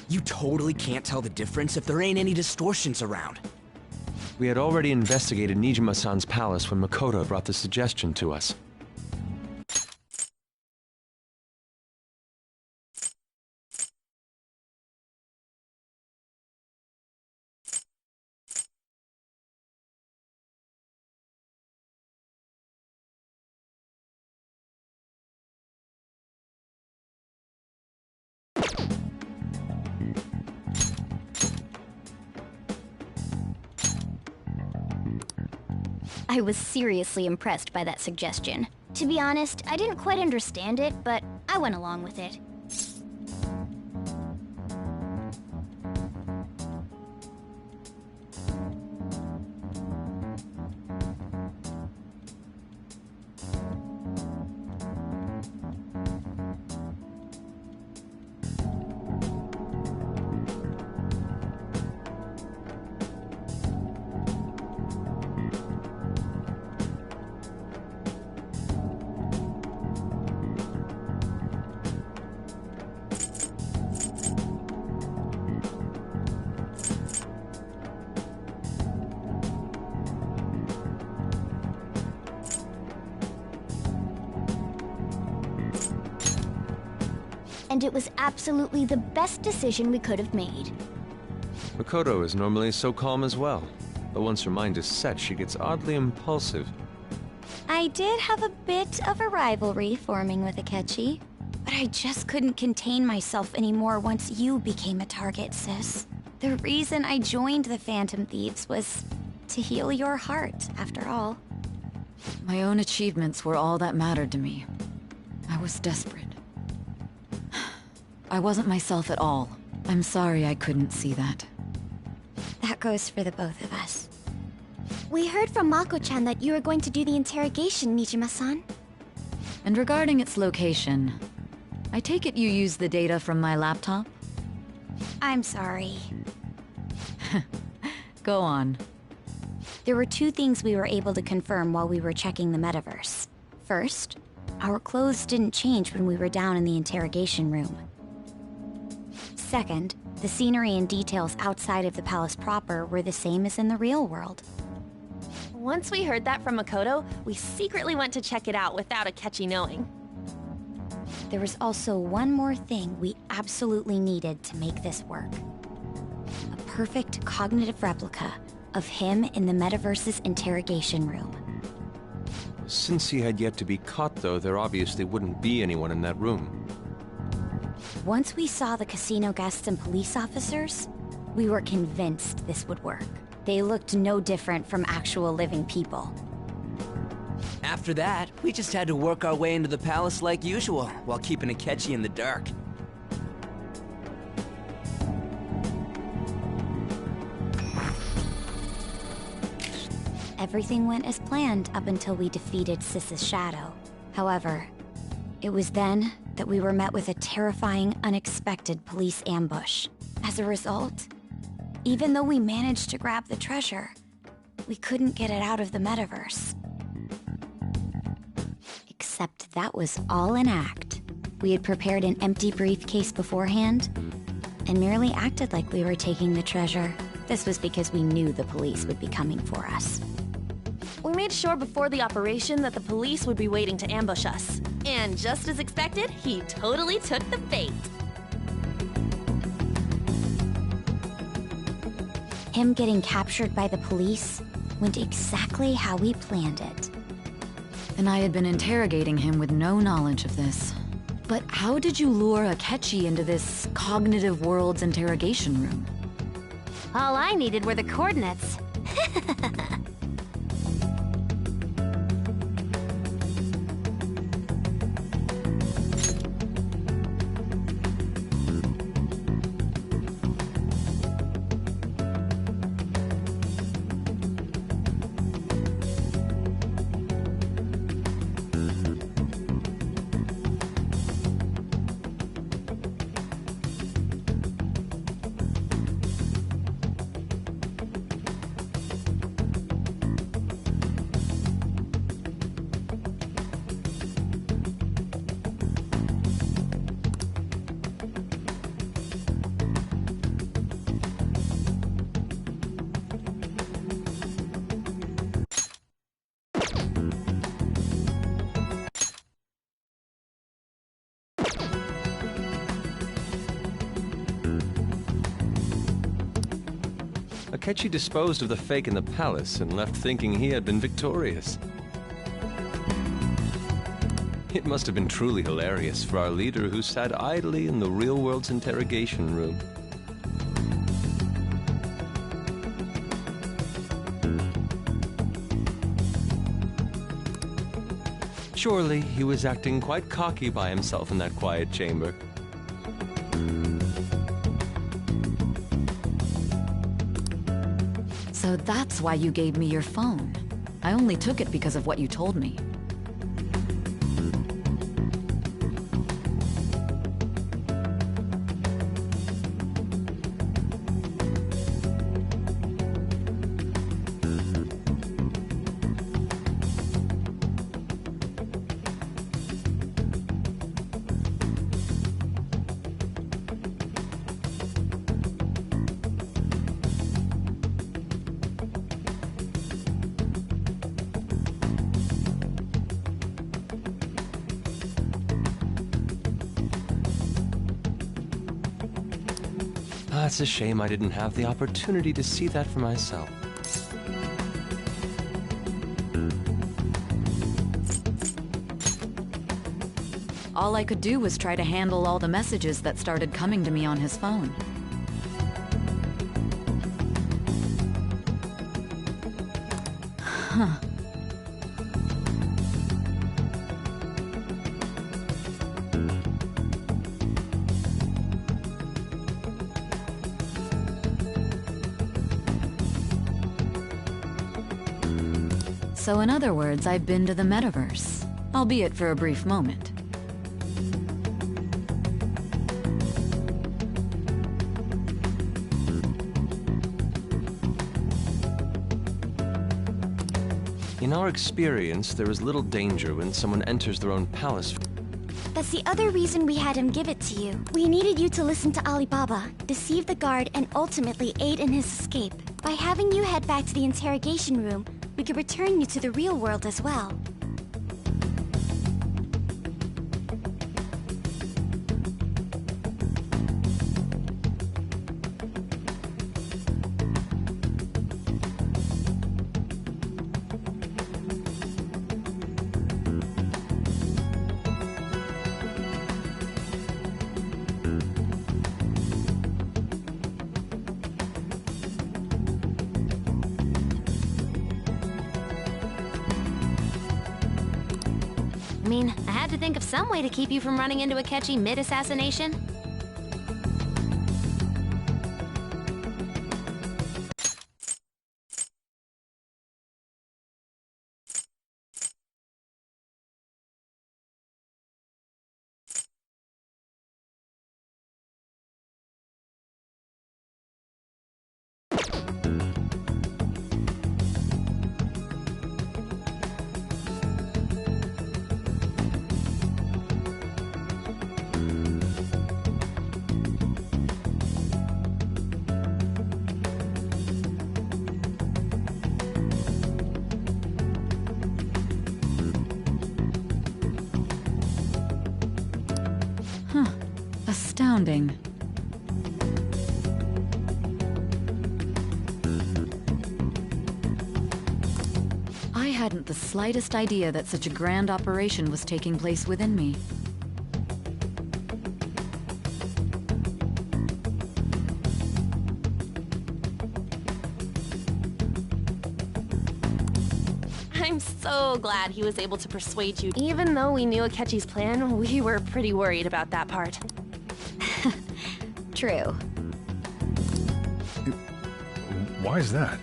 S19: You totally can't tell the difference if there ain't any distortions around.
S6: We had already investigated Nijima-san's palace when Makoto brought the suggestion to us.
S2: I was seriously impressed by that suggestion. To be honest, I didn't quite understand it, but I went along with it. And it was absolutely the best decision we could have made.
S6: Makoto is normally so calm as well, but once her mind is set, she gets oddly impulsive.
S7: I did have a bit of a rivalry forming with Akechi, but I just couldn't contain myself anymore once you became a target, sis. The reason I joined the Phantom Thieves was to heal your heart, after all.
S1: My own achievements were all that mattered to me. I was desperate. I wasn't myself at all. I'm sorry I couldn't see that.
S7: That goes for the both of us.
S4: We heard from Mako-chan that you were going to do the interrogation, Nijima-san.
S1: And regarding its location, I take it you used the data from my laptop?
S7: I'm sorry.
S1: Go on.
S7: There were two things we were able to confirm while we were checking the metaverse. First, our clothes didn't change when we were down in the interrogation room. Second, the scenery and details outside of the palace proper were the same as in the real world.
S8: Once we heard that from Makoto, we secretly went to check it out without Akechi knowing.
S7: There was also one more thing we absolutely needed to make this work. A perfect cognitive replica of him in the metaverse's interrogation room.
S6: Since he had yet to be caught, though, there obviously wouldn't be anyone in that room.
S7: Once we saw the casino guests and police officers, we were convinced this would work. They looked no different from actual living people.
S19: After that, we just had to work our way into the palace like usual, while keeping Akechi in the dark.
S7: Everything went as planned up until we defeated Sis's shadow. However, it was then that we were met with a terrifying, unexpected police ambush. As a result, even though we managed to grab the treasure, we couldn't get it out of the metaverse. Except that was all an act. We had prepared an empty briefcase beforehand and merely acted like we were taking the treasure. This was because we knew the police would be coming for us.
S8: We made sure before the operation that the police would be waiting to ambush us. And just as expected, he totally took the bait.
S7: Him getting captured by the police went exactly how we planned it.
S1: And I had been interrogating him with no knowledge of this. But how did you lure Akechi into this cognitive world's interrogation room?
S2: All I needed were the coordinates.
S6: Akechi disposed of the fake in the palace and left thinking he had been victorious. It must have been truly hilarious for our leader who sat idly in the real world's interrogation room. Surely he was acting quite cocky by himself in that quiet chamber.
S1: So that's why you gave me your phone. I only took it because of what you told me.
S6: It's a shame I didn't have the opportunity to see that for myself.
S1: All I could do was try to handle all the messages that started coming to me on his phone. Huh. So in other words, I've been to the metaverse, albeit for a brief moment.
S6: In our experience, there is little danger when someone enters their own palace.
S4: That's the other reason we had him give it to you. We needed you to listen to Alibaba, deceive the guard, and ultimately aid in his escape. By having you head back to the interrogation room, we could return you to the real world as well.
S8: mean, I had to think of some way to keep you from running into Akechi mid-assassination.
S1: Astounding. I hadn't the slightest idea that such a grand operation was taking place within me.
S8: I'm so glad he was able to persuade you. Even though we knew Akechi's plan, we were pretty worried about that part.
S7: True.
S22: Why is that?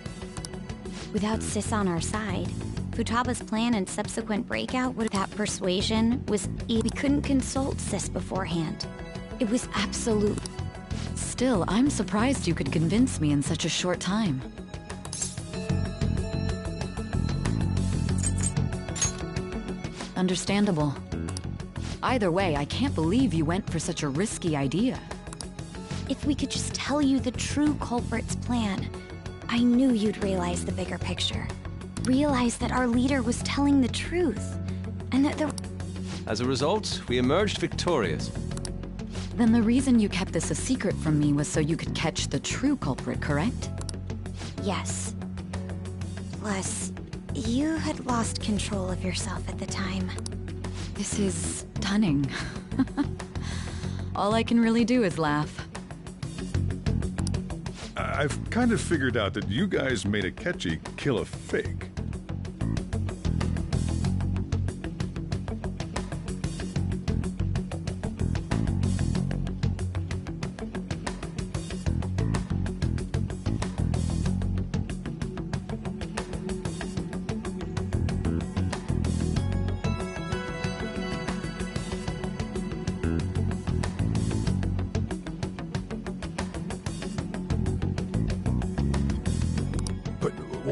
S7: Without Sis on our side, Futaba's plan and subsequent breakout would that persuasion was we couldn't consult Sis beforehand. It was absolute.
S1: Still, I'm surprised you could convince me in such a short time. Understandable. Either way, I can't believe you went for such a risky idea.
S7: If we could just tell you the true culprit's plan, I knew you'd realize the bigger picture. Realize that our leader was telling the truth, and that the...
S6: As a result, we emerged victorious.
S1: Then the reason you kept this a secret from me was so you could catch the true culprit, correct?
S7: Yes. Plus, you had lost control of yourself at the time.
S1: This is stunning. All I can really do is laugh.
S22: I've kind of figured out that you guys made Akechi kill a fake.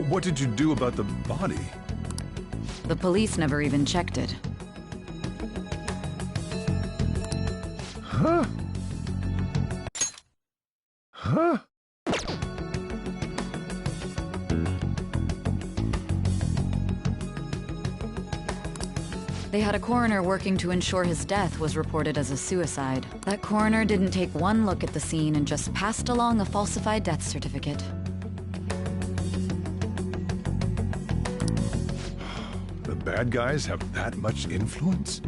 S22: What did you do about the body?
S1: The police never even checked it.
S22: Huh? Huh?
S1: They had a coroner working to ensure his death was reported as a suicide. That coroner didn't take one look at the scene and just passed along a falsified death certificate.
S22: The bad guys have that much influence?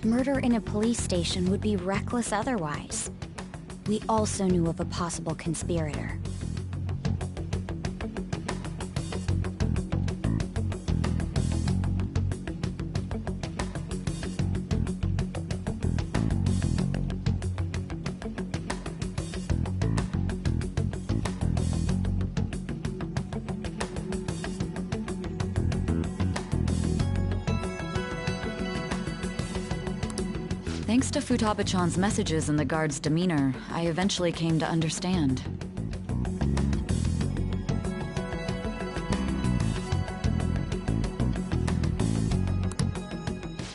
S7: Murder in a police station would be reckless otherwise. We also knew of a possible conspirator.
S1: Thanks to Futaba-chan's messages and the guard's demeanor, I eventually came to understand.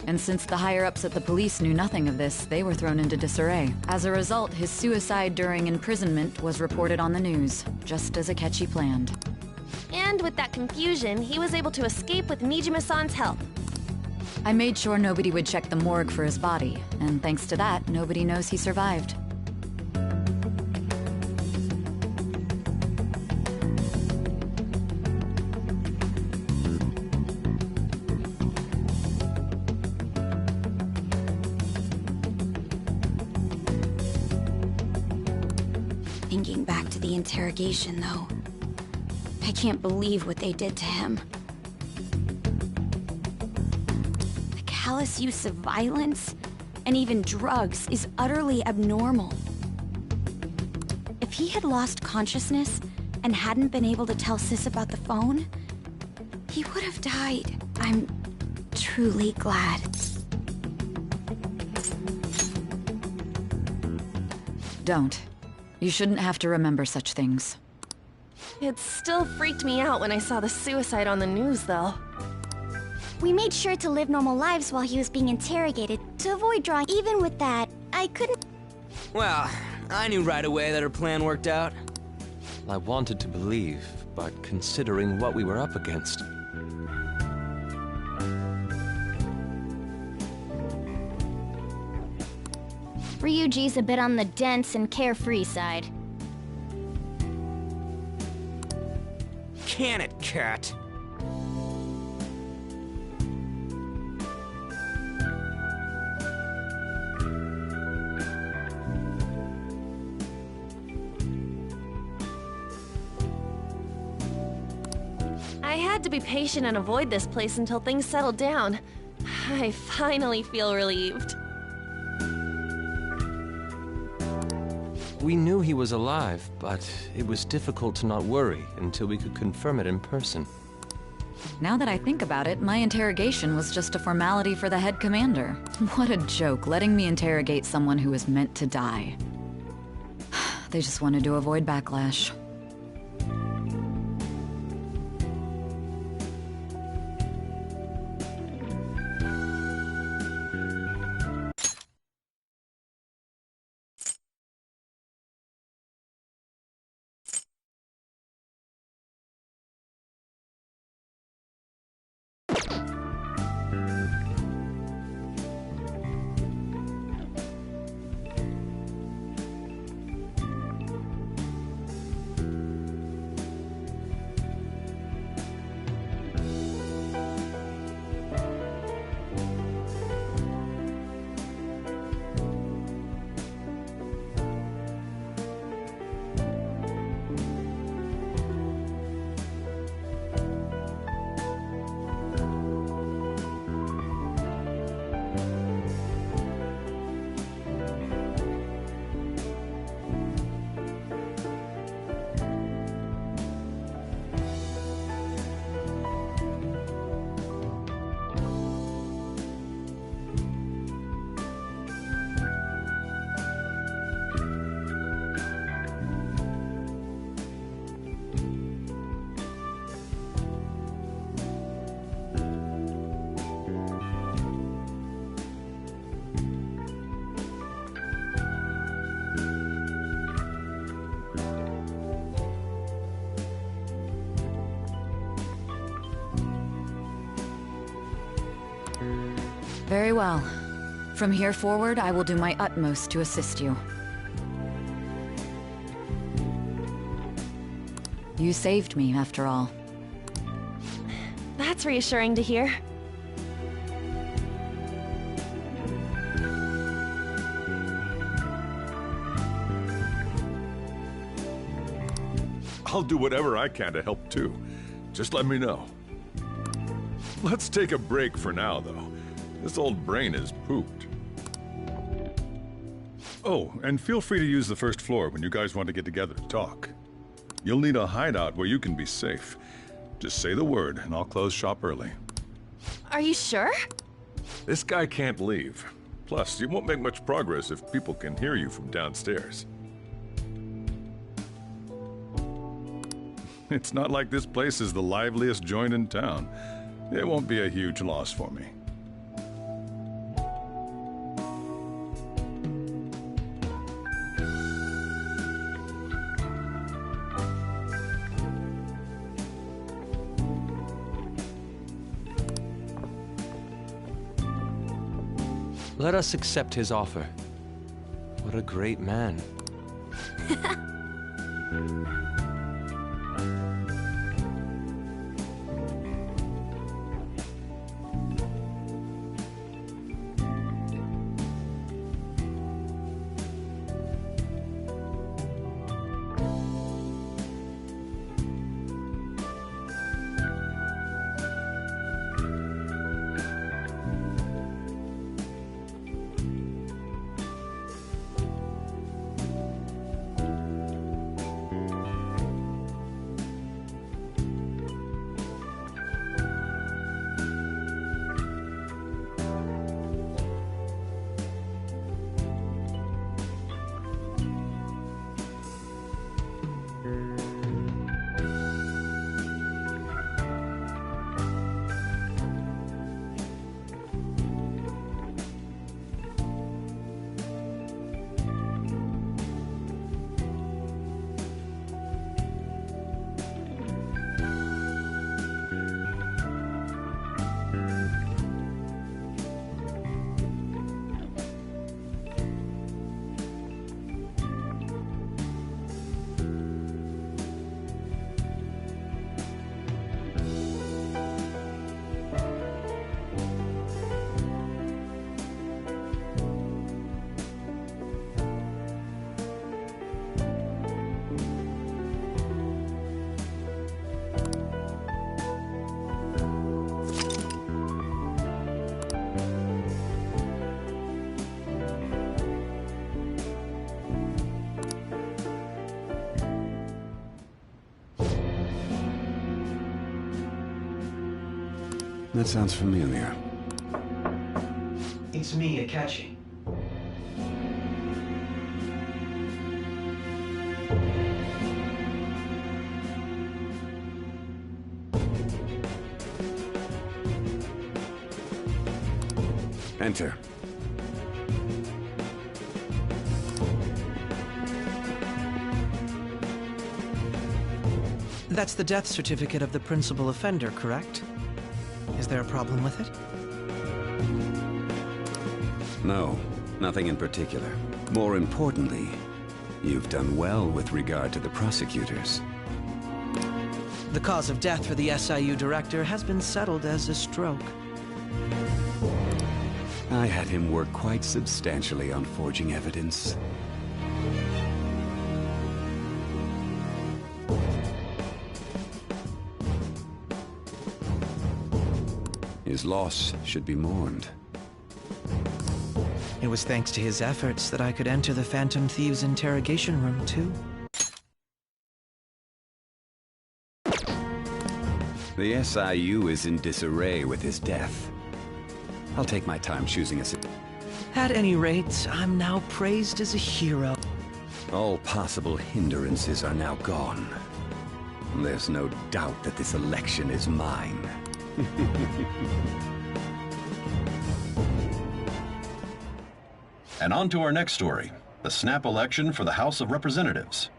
S1: And since the higher-ups at the police knew nothing of this, they were thrown into disarray. As a result, his suicide during imprisonment was reported on the news, just as Akechi planned.
S8: And with that confusion, he was able to escape with Mijima-san's help.
S1: I made sure nobody would check the morgue for his body, and thanks to that, nobody knows he survived.
S7: Thinking back to the interrogation, though, I can't believe what they did to him. The callous use of violence, and even drugs, is utterly abnormal. If he had lost consciousness and hadn't been able to tell Sis about the phone, he would have died. I'm truly glad.
S1: Don't. You shouldn't have to remember such things.
S8: It still freaked me out when I saw the suicide on the news, though.
S2: We made sure to live normal lives while he was being interrogated, to avoid drawing. Even with that, I couldn't...
S19: Well, I knew right away that her plan worked out.
S6: I wanted to believe, but considering what we were up against...
S2: Ryuji's a bit on the dense and carefree side.
S19: Can it, cat?
S8: I had to be patient and avoid this place until things settled down. I finally feel relieved.
S6: We knew he was alive, but it was difficult to not worry until we could confirm it in person.
S1: Now that I think about it, my interrogation was just a formality for the head commander. What a joke, letting me interrogate someone who was meant to die. They just wanted to avoid backlash. Very well. From here forward, I will do my utmost to assist you. You saved me, after all.
S8: That's reassuring to hear.
S22: I'll do whatever I can to help too. Just let me know. Let's take a break for now, though. This old brain is pooped. Oh, and feel free to use the first floor when you guys want to get together to talk. You'll need a hideout where you can be safe. Just say the word, and I'll close shop early.
S8: Are you sure?
S22: This guy can't leave. Plus, you won't make much progress if people can hear you from downstairs. It's not like this place is the liveliest joint in town. It won't be a huge loss for me.
S6: Let us accept his offer. What a great man.
S9: That sounds familiar.
S5: It's me, Akechi.
S9: Enter.
S5: That's the death certificate of the principal offender, correct? Is there a problem with it?
S9: No, nothing in particular. More importantly, you've done well with regard to the prosecutors.
S5: The cause of death for the SIU director has been settled as a stroke.
S9: I had him work quite substantially on forging evidence. His loss should be mourned.
S5: It was thanks to his efforts that I could enter the Phantom Thieves' interrogation room, too.
S9: The SIU is in disarray with his death. I'll take my time choosing a...
S5: At any rate, I'm now praised as a hero.
S9: All possible hindrances are now gone. There's no doubt that this election is mine.
S21: And on to our next story, the snap election for the House of Representatives.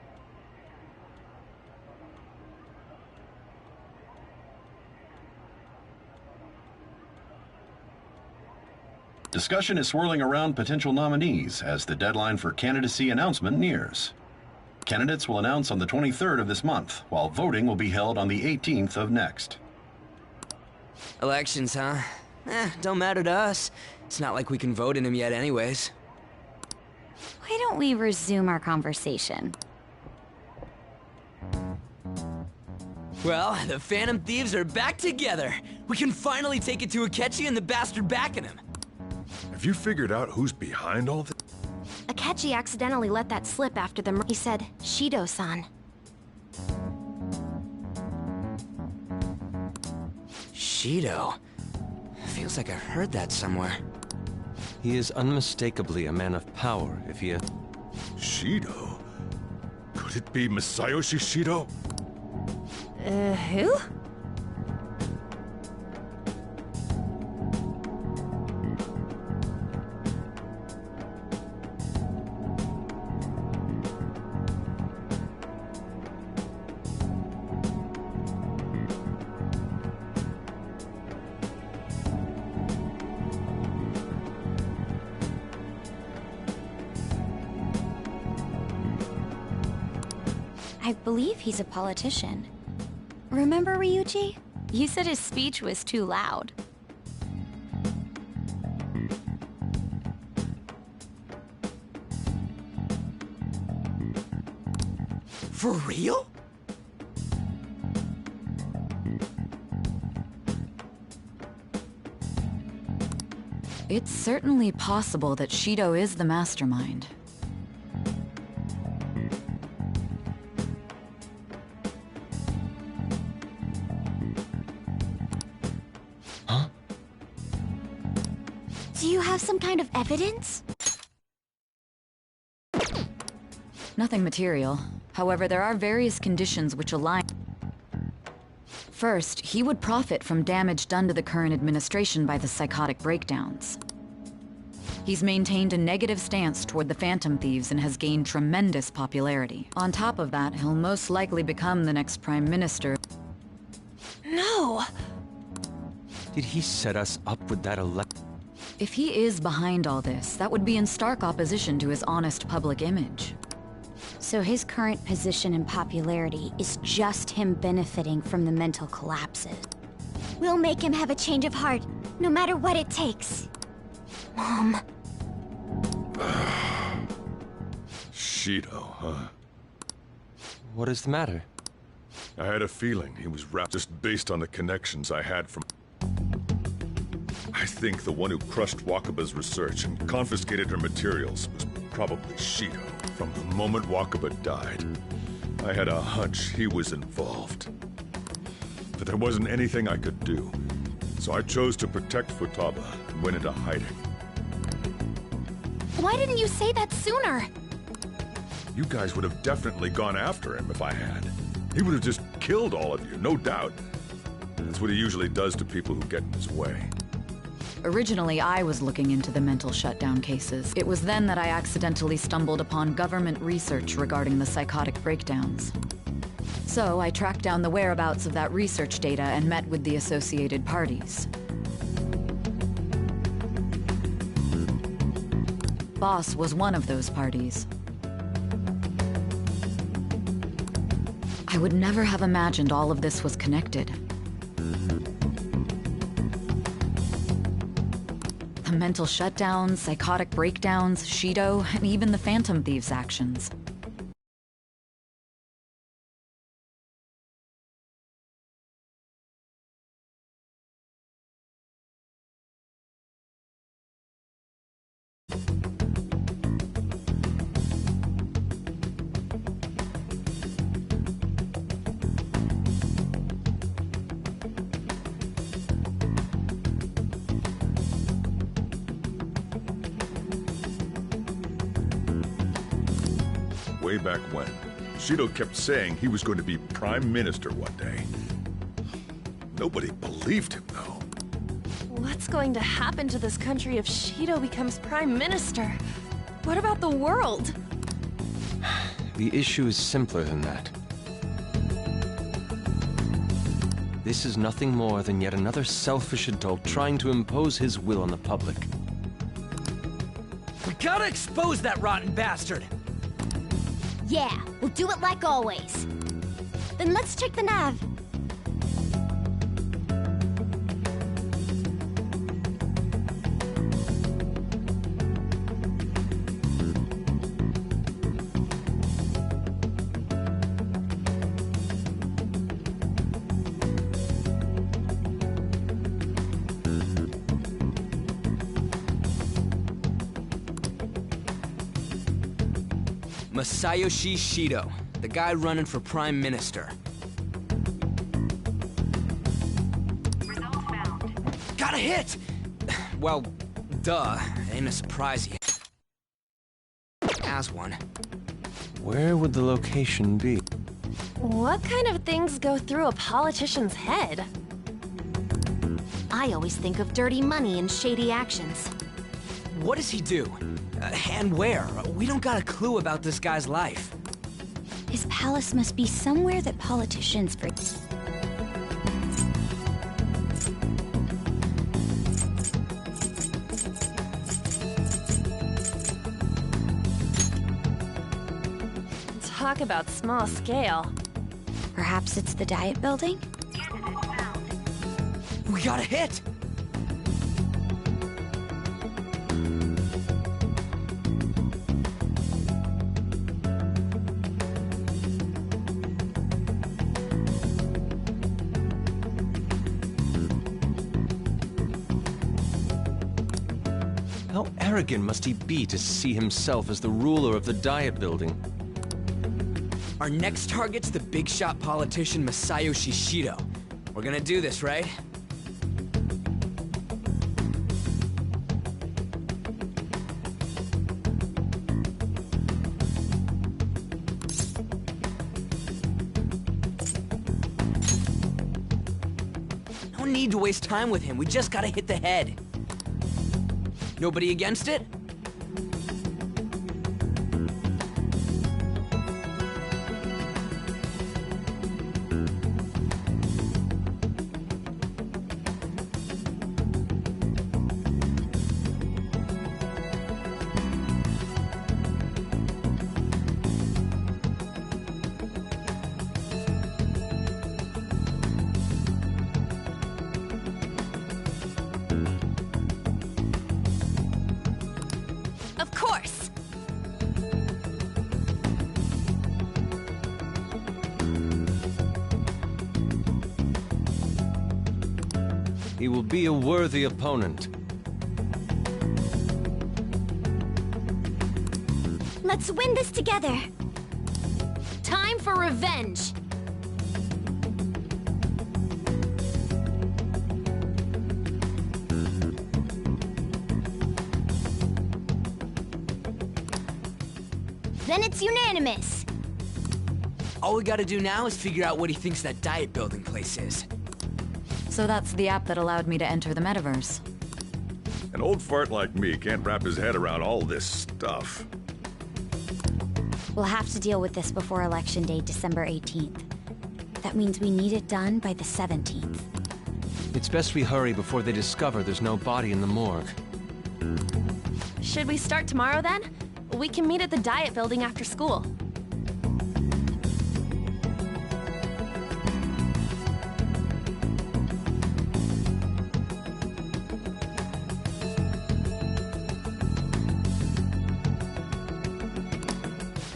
S21: Discussion is swirling around potential nominees as the deadline for candidacy announcement nears. Candidates will announce on the 23rd of this month, while voting will be held on the 18th of next.
S19: Elections, huh? Don't matter to us. It's not like we can vote in them yet anyways.
S7: Why don't we resume our conversation?
S19: Well, the Phantom Thieves are back together. We can finally take it to Akechi and the bastard backing him.
S22: Have you figured out who's behind all this?
S8: Akechi accidentally let that slip after the He said, Shido-san.
S19: Shido? Feels like I heard that somewhere.
S6: He is unmistakably a man of power if he...
S22: Shido? Could it be Masayoshi Shido?
S8: Who?
S7: I believe he's a politician. Remember, Ryuji? You said his speech was too loud.
S19: For real?
S1: It's certainly possible that Shido is the mastermind.
S7: Huh? Do you have some kind of evidence?
S1: Nothing material. However, there are various conditions which align. First, he would profit from damage done to the current administration by the psychotic breakdowns. He's maintained a negative stance toward the Phantom Thieves and has gained tremendous popularity. On top of that, he'll most likely become the next Prime Minister.
S20: No!
S6: Did he set us up with that
S1: If he is behind all this, that would be in stark opposition to his honest public image.
S7: So his current position and popularity is just him benefiting from the mental collapses. We'll make him have a change of heart, no matter what it takes. Mom.
S22: Shido, huh?
S6: What is the matter?
S22: I had a feeling he was wrapped just based on the connections I had from... I think the one who crushed Wakaba's research and confiscated her materials was probably Shido. From the moment Wakaba died, I had a hunch he was involved. But there wasn't anything I could do, so I chose to protect Futaba and went into hiding.
S8: Why didn't you say that sooner?
S22: You guys would have definitely gone after him if I had. He would have just killed all of you, no doubt. That's what he usually does to people who get in his way.
S1: Originally, I was looking into the mental shutdown cases. It was then that I accidentally stumbled upon government research regarding the psychotic breakdowns. So I tracked down the whereabouts of that research data and met with the associated parties. Boss was one of those parties. I would never have imagined all of this was connected. The mental shutdowns, psychotic breakdowns, Shido, and even the Phantom Thieves' actions.
S22: Way back when, Shido kept saying he was going to be Prime Minister one day. Nobody believed him, though.
S8: What's going to happen to this country if Shido becomes Prime Minister? What about the world?
S6: The issue is simpler than that. This is nothing more than yet another selfish adult trying to impose his will on the public.
S19: We gotta expose that rotten bastard!
S2: Yeah, we'll do it like always. Then let's check the nav.
S19: Masayoshi Shido, the guy running for Prime Minister. Got a hit! Well, duh. Ain't a surprise he has one.
S6: Where would the location be?
S8: What kind of things go through a politician's head?
S13: I always think of dirty money and shady actions.
S19: What does he do? And where? We don't got a clue about this guy's life.
S7: His palace must be somewhere that politicians bring.
S8: Talk about small scale.
S7: Perhaps it's the diet building?
S19: We got a hit!
S6: How arrogant must he be to see himself as the ruler of the diet building?
S19: Our next target's the big shot politician Masayoshi Shido. We're gonna do this, right? No need to waste time with him. We just gotta hit the head. Nobody against it?
S8: Of course!
S6: He will be a worthy opponent.
S7: Let's win this together!
S8: Time for revenge!
S2: Then it's unanimous.
S19: All we gotta do now is figure out what he thinks that diet building place is.
S1: So that's the app that allowed me to enter the metaverse.
S22: An old fart like me can't wrap his head around all this stuff.
S7: We'll have to deal with this before Election Day, December 18th. That means we need it done by the 17th.
S6: It's best we hurry before they discover there's no body in the morgue.
S8: Should we start tomorrow then? We can meet at the diet building after school.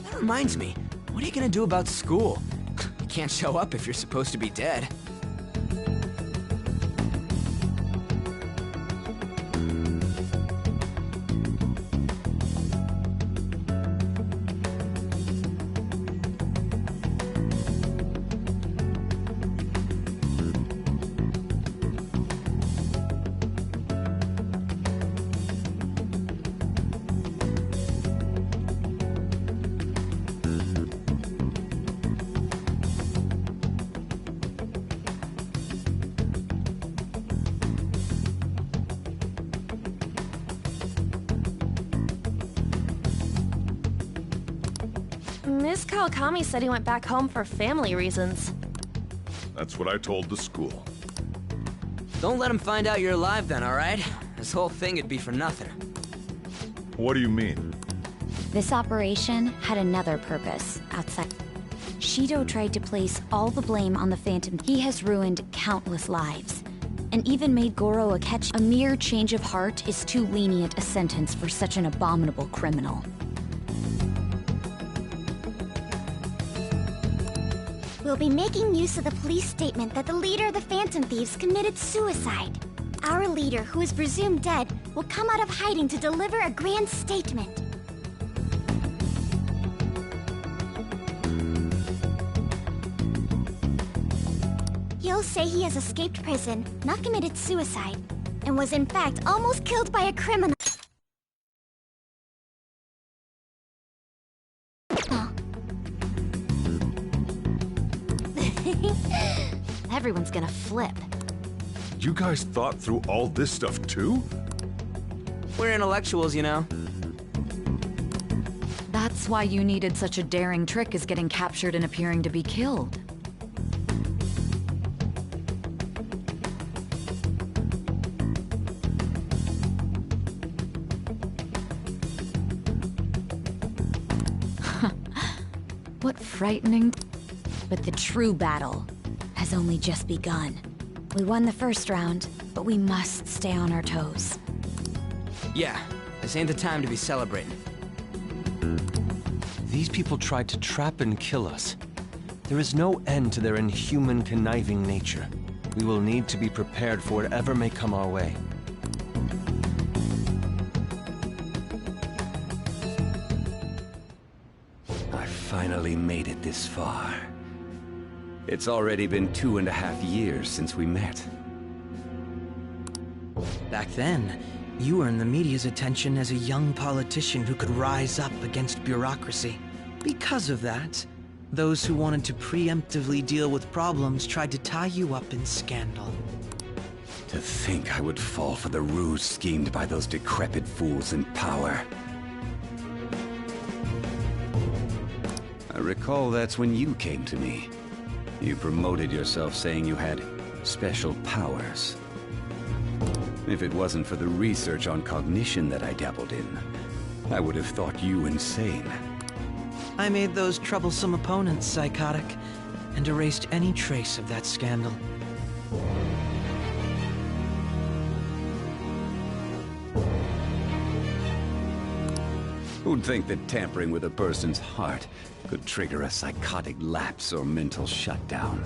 S19: That reminds me, what are you gonna do about school? You can't show up if you're supposed to be dead.
S8: Miss Kawakami said he went back home for family reasons.
S22: That's what I told the school.
S19: Don't let him find out you're alive then, alright? This whole thing would be for nothing.
S22: What do you mean?
S7: This operation had another purpose outside. Shido tried to place all the blame on the Phantom. He has ruined countless lives, and even made Goro Akechi. A mere change of heart is too lenient a sentence for such an abominable criminal.
S4: We'll be making use of the police statement that the leader of the Phantom Thieves committed suicide. Our leader, who is presumed dead, will come out of hiding to deliver a grand statement. He'll say he has escaped prison, not committed suicide, and was in fact almost killed by a criminal.
S7: Everyone's gonna flip.
S22: You guys thought through all this stuff too?
S19: We're intellectuals, you know.
S1: That's why you needed such a daring trick as getting captured and appearing to be killed. What frightening...
S7: But the true battle has only just begun. We won the first round, but we must stay on our toes.
S19: Yeah, this ain't the time to be celebrating.
S6: These people tried to trap and kill us. There is no end to their inhuman, conniving nature. We will need to be prepared for whatever may come our way.
S9: I finally made it this far. It's already been 2.5 years since we met.
S5: Back then, you earned the media's attention as a young politician who could rise up against bureaucracy. Because of that, those who wanted to preemptively deal with problems tried to tie you up in scandal.
S9: To think I would fall for the ruse schemed by those decrepit fools in power. I recall that's when you came to me. You promoted yourself saying you had special powers. If it wasn't for the research on cognition that I dabbled in, I would have thought you insane.
S5: I made those troublesome opponents psychotic, and erased any trace of that scandal.
S9: Who'd think that tampering with a person's heart could trigger a psychotic lapse or mental shutdown?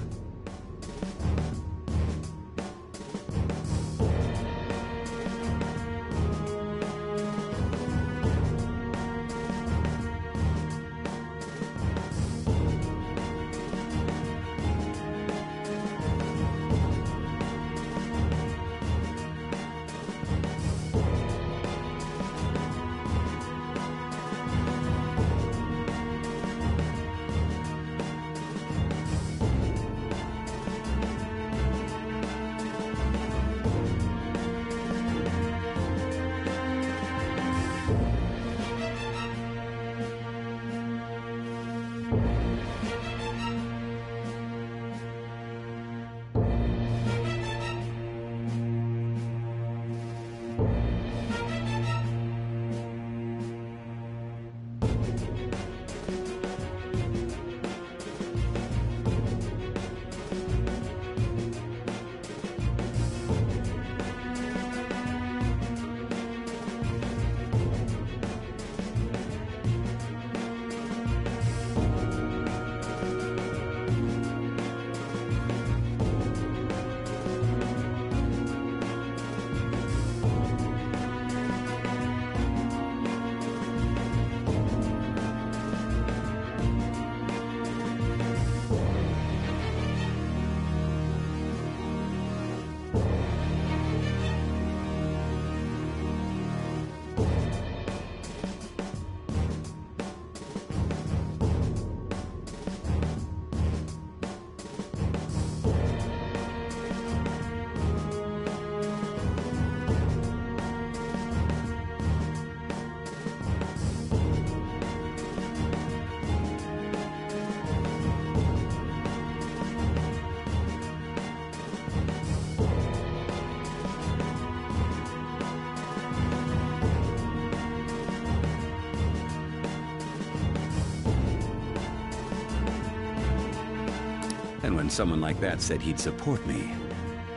S9: And when someone like that said he'd support me,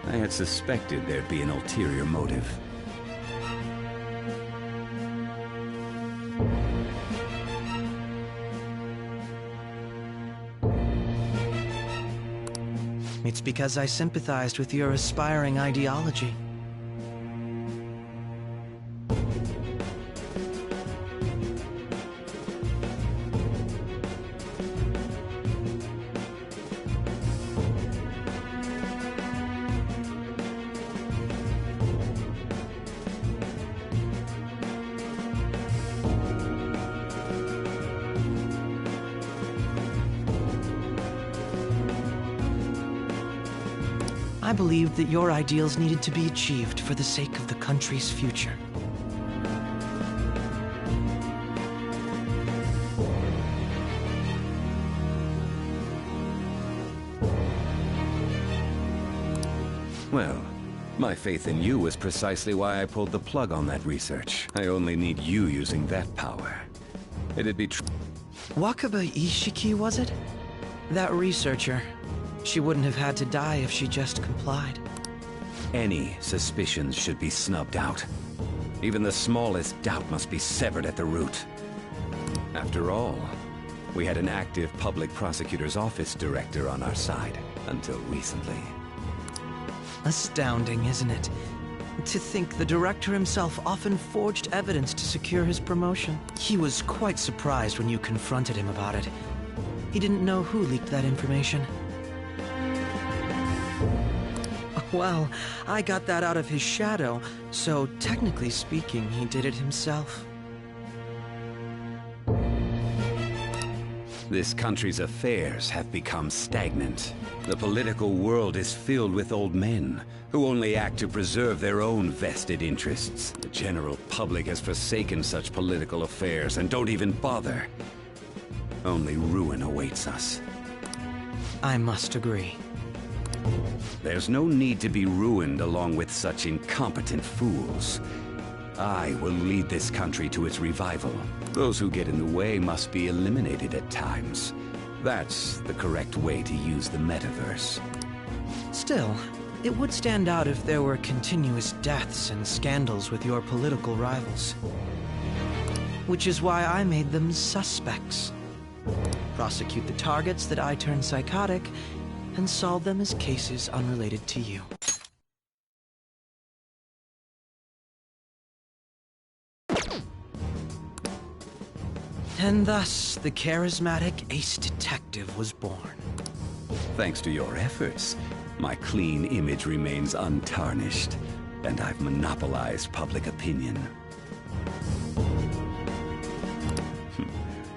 S9: I had suspected there'd be an ulterior motive.
S5: It's because I sympathized with your aspiring ideology. I believed that your ideals needed to be achieved for the sake of the country's future.
S9: Well, my faith in you was precisely why I pulled the plug on that research. I only need you using that power. It'd be
S5: Wakaba Ishiki, was it? That researcher. She wouldn't have had to die if she just complied.
S9: Any suspicions should be snubbed out. Even the smallest doubt must be severed at the root. After all, we had an active public prosecutor's office director on our side until recently.
S5: Astounding, isn't it? To think the director himself often forged evidence to secure his promotion. He was quite surprised when you confronted him about it. He didn't know who leaked that information. Well, I got that out of his shadow, so technically speaking, he did it himself.
S9: This country's affairs have become stagnant. The political world is filled with old men who only act to preserve their own vested interests. The general public has forsaken such political affairs and don't even bother. Only ruin awaits us.
S5: I must agree.
S9: There's no need to be ruined along with such incompetent fools. I will lead this country to its revival. Those who get in the way must be eliminated at times. That's the correct way to use the metaverse.
S5: Still, it would stand out if there were continuous deaths and scandals with your political rivals. Which is why I made them suspects. Prosecute the targets that I turn psychotic, and solve them as cases unrelated to you. And thus, the charismatic ace detective was born.
S9: Thanks to your efforts, my clean image remains untarnished, and I've monopolized public opinion.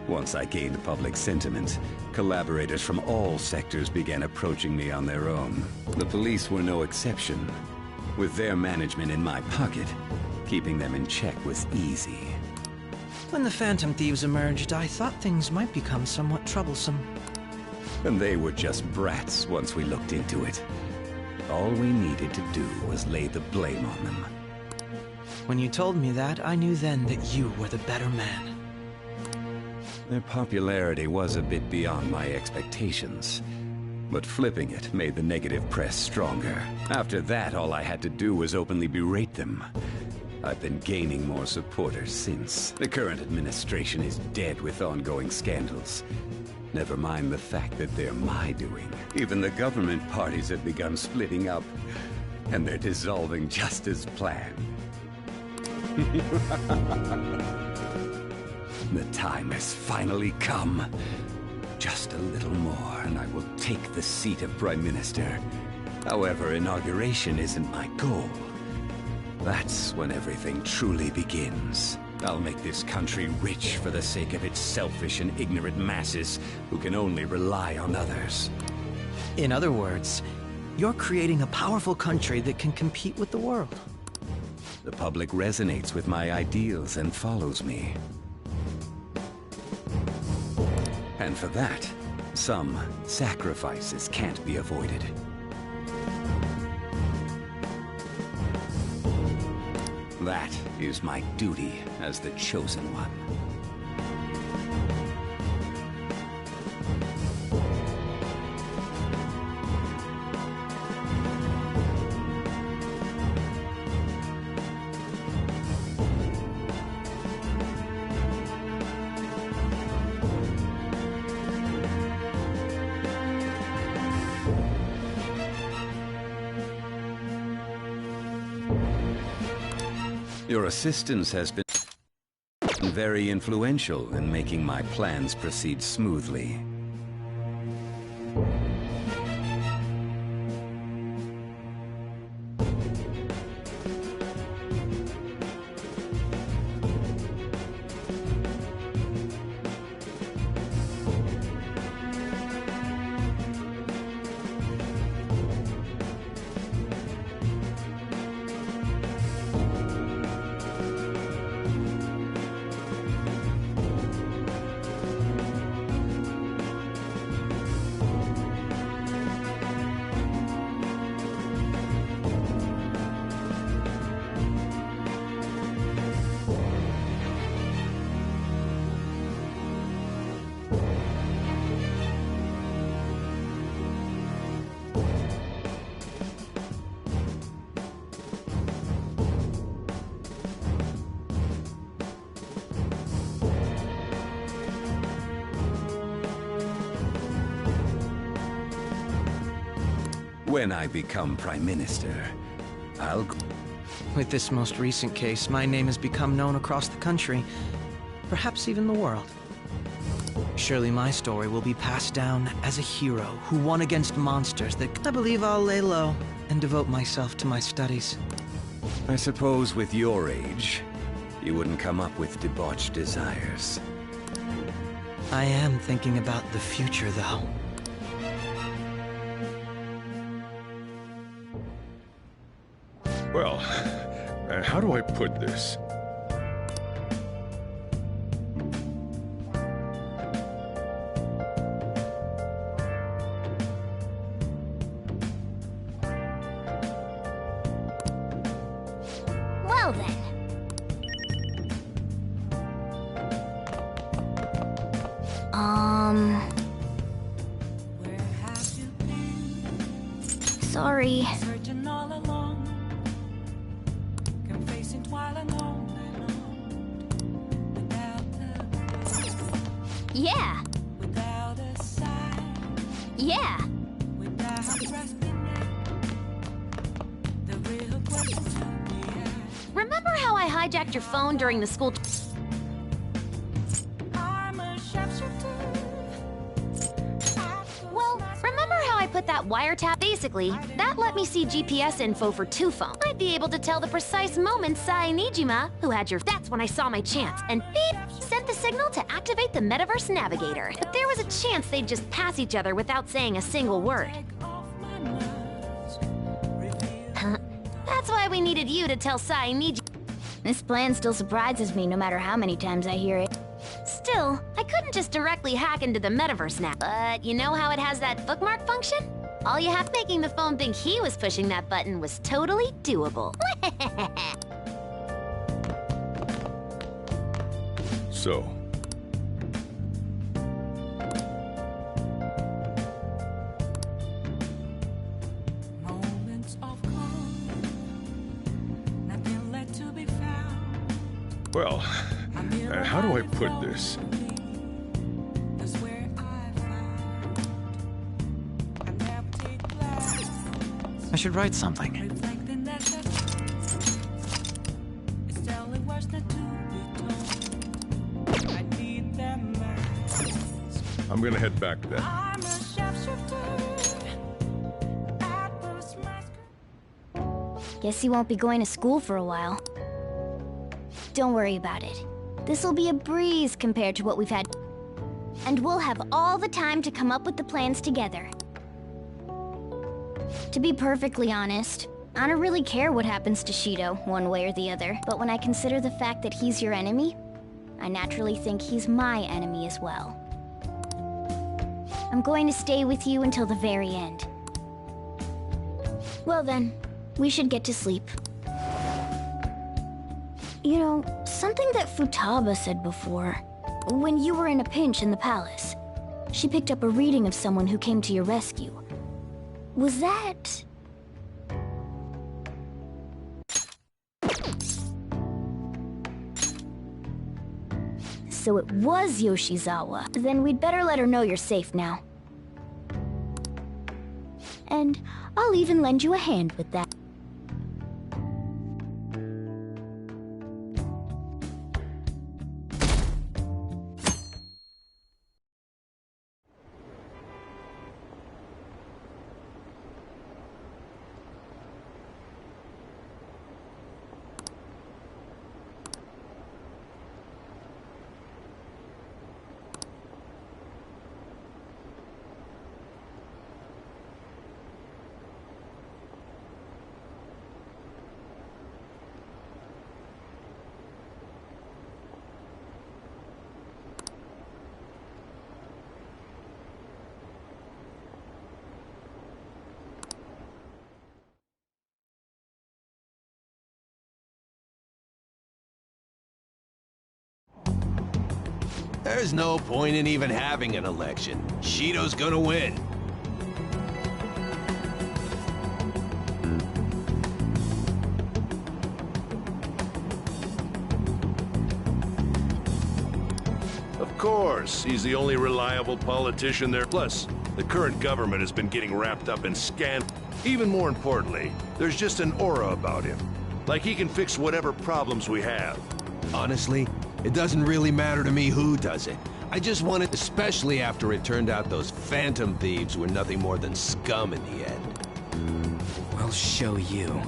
S9: Once I gained public sentiment, collaborators from all sectors began approaching me on their own. The police were no exception. With their management in my pocket, keeping them in check was easy.
S5: When the Phantom Thieves emerged, I thought things might become somewhat troublesome.
S9: And they were just brats once we looked into it. All we needed to do was lay the blame on them.
S5: When you told me that, I knew then that you were the better man.
S9: Their popularity was a bit beyond my expectations. But flipping it made the negative press stronger. After that, all I had to do was openly berate them. I've been gaining more supporters since. The current administration is dead with ongoing scandals. Never mind the fact that they're my doing. Even the government parties have begun splitting up, and they're dissolving just as planned. The time has finally come. Just a little more, and I will take the seat of Prime Minister. However, inauguration isn't my goal. That's when everything truly begins. I'll make this country rich for the sake of its selfish and ignorant masses who can only rely on others.
S5: In other words, you're creating a powerful country that can compete with the world.
S9: The public resonates with my ideals and follows me. And for that, some sacrifices can't be avoided. That is my duty as the Chosen One. Your assistance has been very influential in making my plans proceed smoothly. When I become Prime Minister, I'll...
S5: With this most recent case, my name has become known across the country, perhaps even the world. Surely my story will be passed down as a hero who won against monsters that... I believe I'll lay low and devote myself to my studies.
S9: I suppose with your age, you wouldn't come up with debauched desires.
S5: I am thinking about the future, though.
S22: Well, how do I put this?
S2: Well then.
S7: Sorry.
S2: Yeah. Yeah.
S8: Remember how I hijacked your phone during the school... Well, remember how I put that wiretap? Basically, that let me see GPS info for 2 phones. I'd be able to tell the precise moment Nijima, who had your... That's when I saw my chance, and beep, sent the signal to activate the Metaverse Navigator. But there was a chance they'd just pass each other without saying a single word. That's why we needed you to tell Nijima.
S7: This plan still surprises me no matter how many times I hear it.
S8: Still, I couldn't just directly hack into the Metaverse now. But you know how it has that bookmark function? All you have making the phone think he was pushing that button was totally doable.
S22: So... Well, how do I put this?
S5: I should write something.
S22: I'm gonna head back then.
S7: Guess he won't be going to school for a while. Don't worry about it. This'll be a breeze compared to what we've had. And we'll have all the time to come up with the plans together. To be perfectly honest, I don't really care what happens to Shido, one way or the other. But when I consider the fact that he's your enemy, I naturally think he's my enemy as well. I'm going to stay with you until the very end. Well then, we should get to sleep. You know, something that Futaba said before. When you were in a pinch in the palace, she picked up a reading of someone who came to your rescue. Was that... So it was Yoshizawa. Then we'd better let her know you're safe now. And I'll even lend you a hand with that.
S11: There's no point in even having an election. Shido's gonna win.
S12: Of course, he's the only reliable politician there. Plus, the current government has been getting wrapped up in scandal. Even more importantly, there's just an aura about him. Like he can fix whatever problems we have.
S11: Honestly, it doesn't really matter to me who does it. I just want it, especially after it turned out those phantom thieves were nothing more than scum in the end.
S19: I'll show you.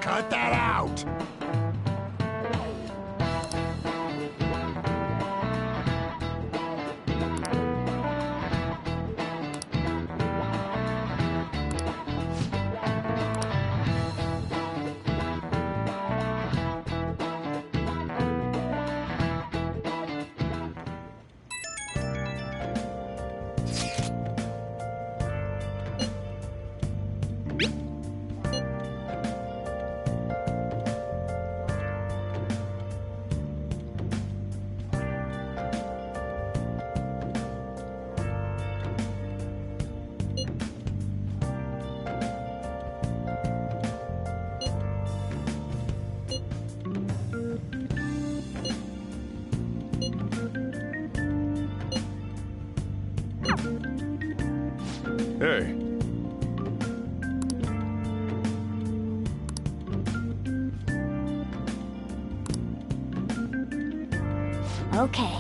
S11: Cut that out!
S22: Hey.
S8: Okay.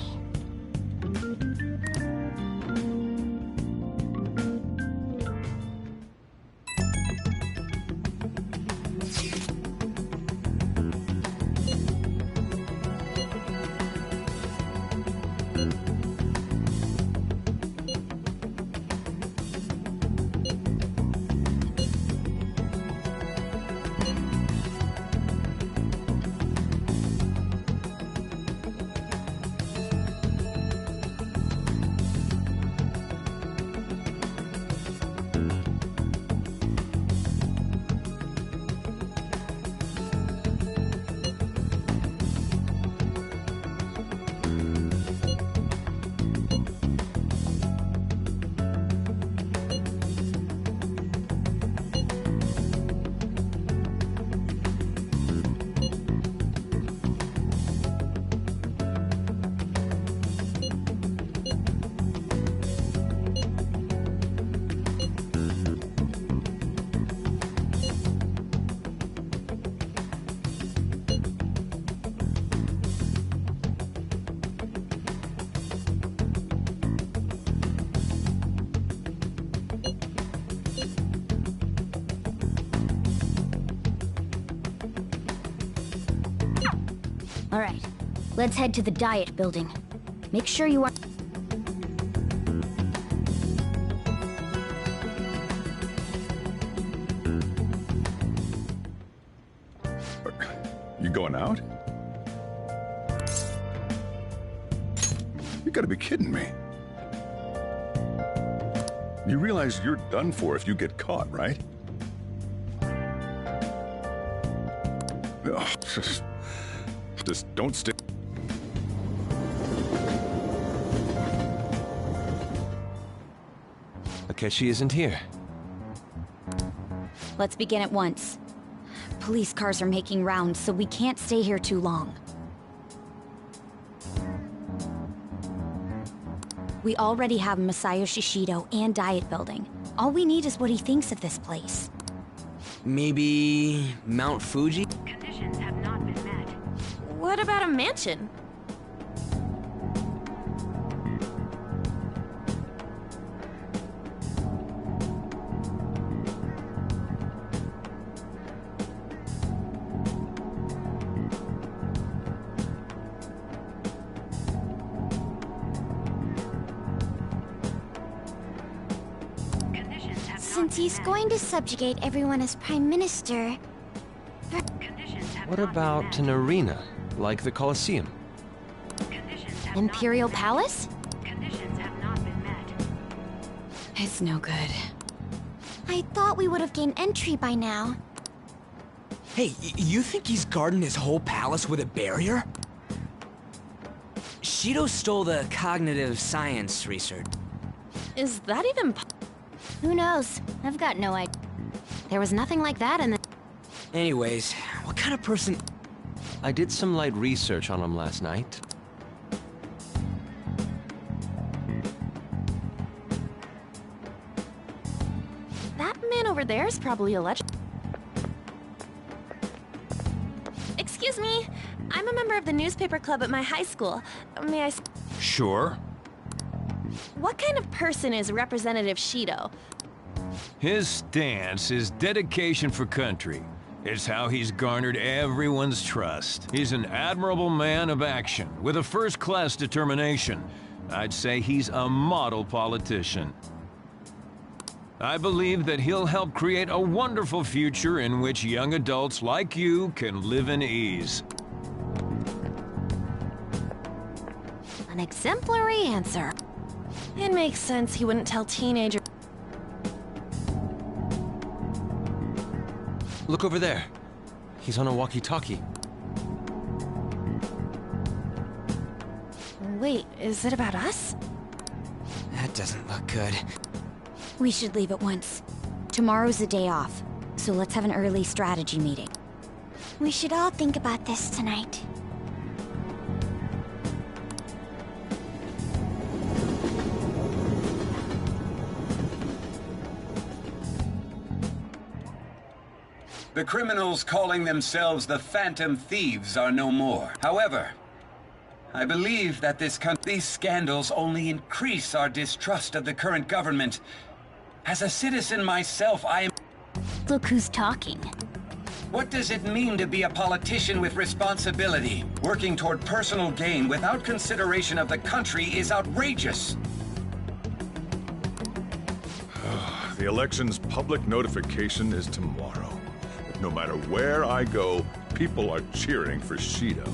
S8: All right, let's head to the diet building. Make sure you are...
S22: You going out? You gotta be kidding me. You realize you're done for if you get caught, right? Ugh, just don't stay.
S6: Akechi isn't here.
S7: Let's begin at once. Police cars are making rounds, so we can't stay here too long. We already have Masayoshi Shido and Diet Building. All we need is what he thinks of this place.
S19: Maybe Mount Fuji?
S8: Conditions have not been met. What about a mansion?
S7: Since he's going to subjugate everyone as Prime Minister...
S6: What about an arena, like the Colosseum?
S8: Imperial Palace?
S1: It's no good.
S7: I thought we would have gained entry by now.
S19: Hey, you think he's guarding his whole palace with a barrier? Shido stole the cognitive science research.
S8: Is that even
S2: Who knows? I've got no idea.
S8: There was nothing like that in the...
S19: Anyways, what kind of person...
S6: I did some light research on him last night.
S20: That man over there is probably a legend. Excuse me, I'm a member of the newspaper club at my high school. May I...
S15: Sure.
S20: What kind of person is Representative Shido?
S15: His stance is dedication for country. It's how he's garnered everyone's trust. He's an admirable man of action, with a first-class determination. I'd say he's a model politician. I believe that he'll help create a wonderful future in which young adults like you can live in ease.
S8: An exemplary answer.
S20: It makes sense he wouldn't tell teenagers.
S6: Look over there. He's on a walkie-talkie.
S20: Wait, is it about us?
S19: That doesn't look good.
S7: We should leave at once. Tomorrow's the day off, so let's have an early strategy meeting. We should all think about this tonight.
S9: The criminals calling themselves the Phantom Thieves are no more. However, I believe that these scandals only increase our distrust of the current government. As a citizen myself, I am...
S2: Look who's talking.
S9: What does it mean to be a politician with responsibility? Working toward personal gain without consideration of the country is outrageous.
S22: The election's public notification is tomorrow. But no matter where I go, people are cheering for Shido.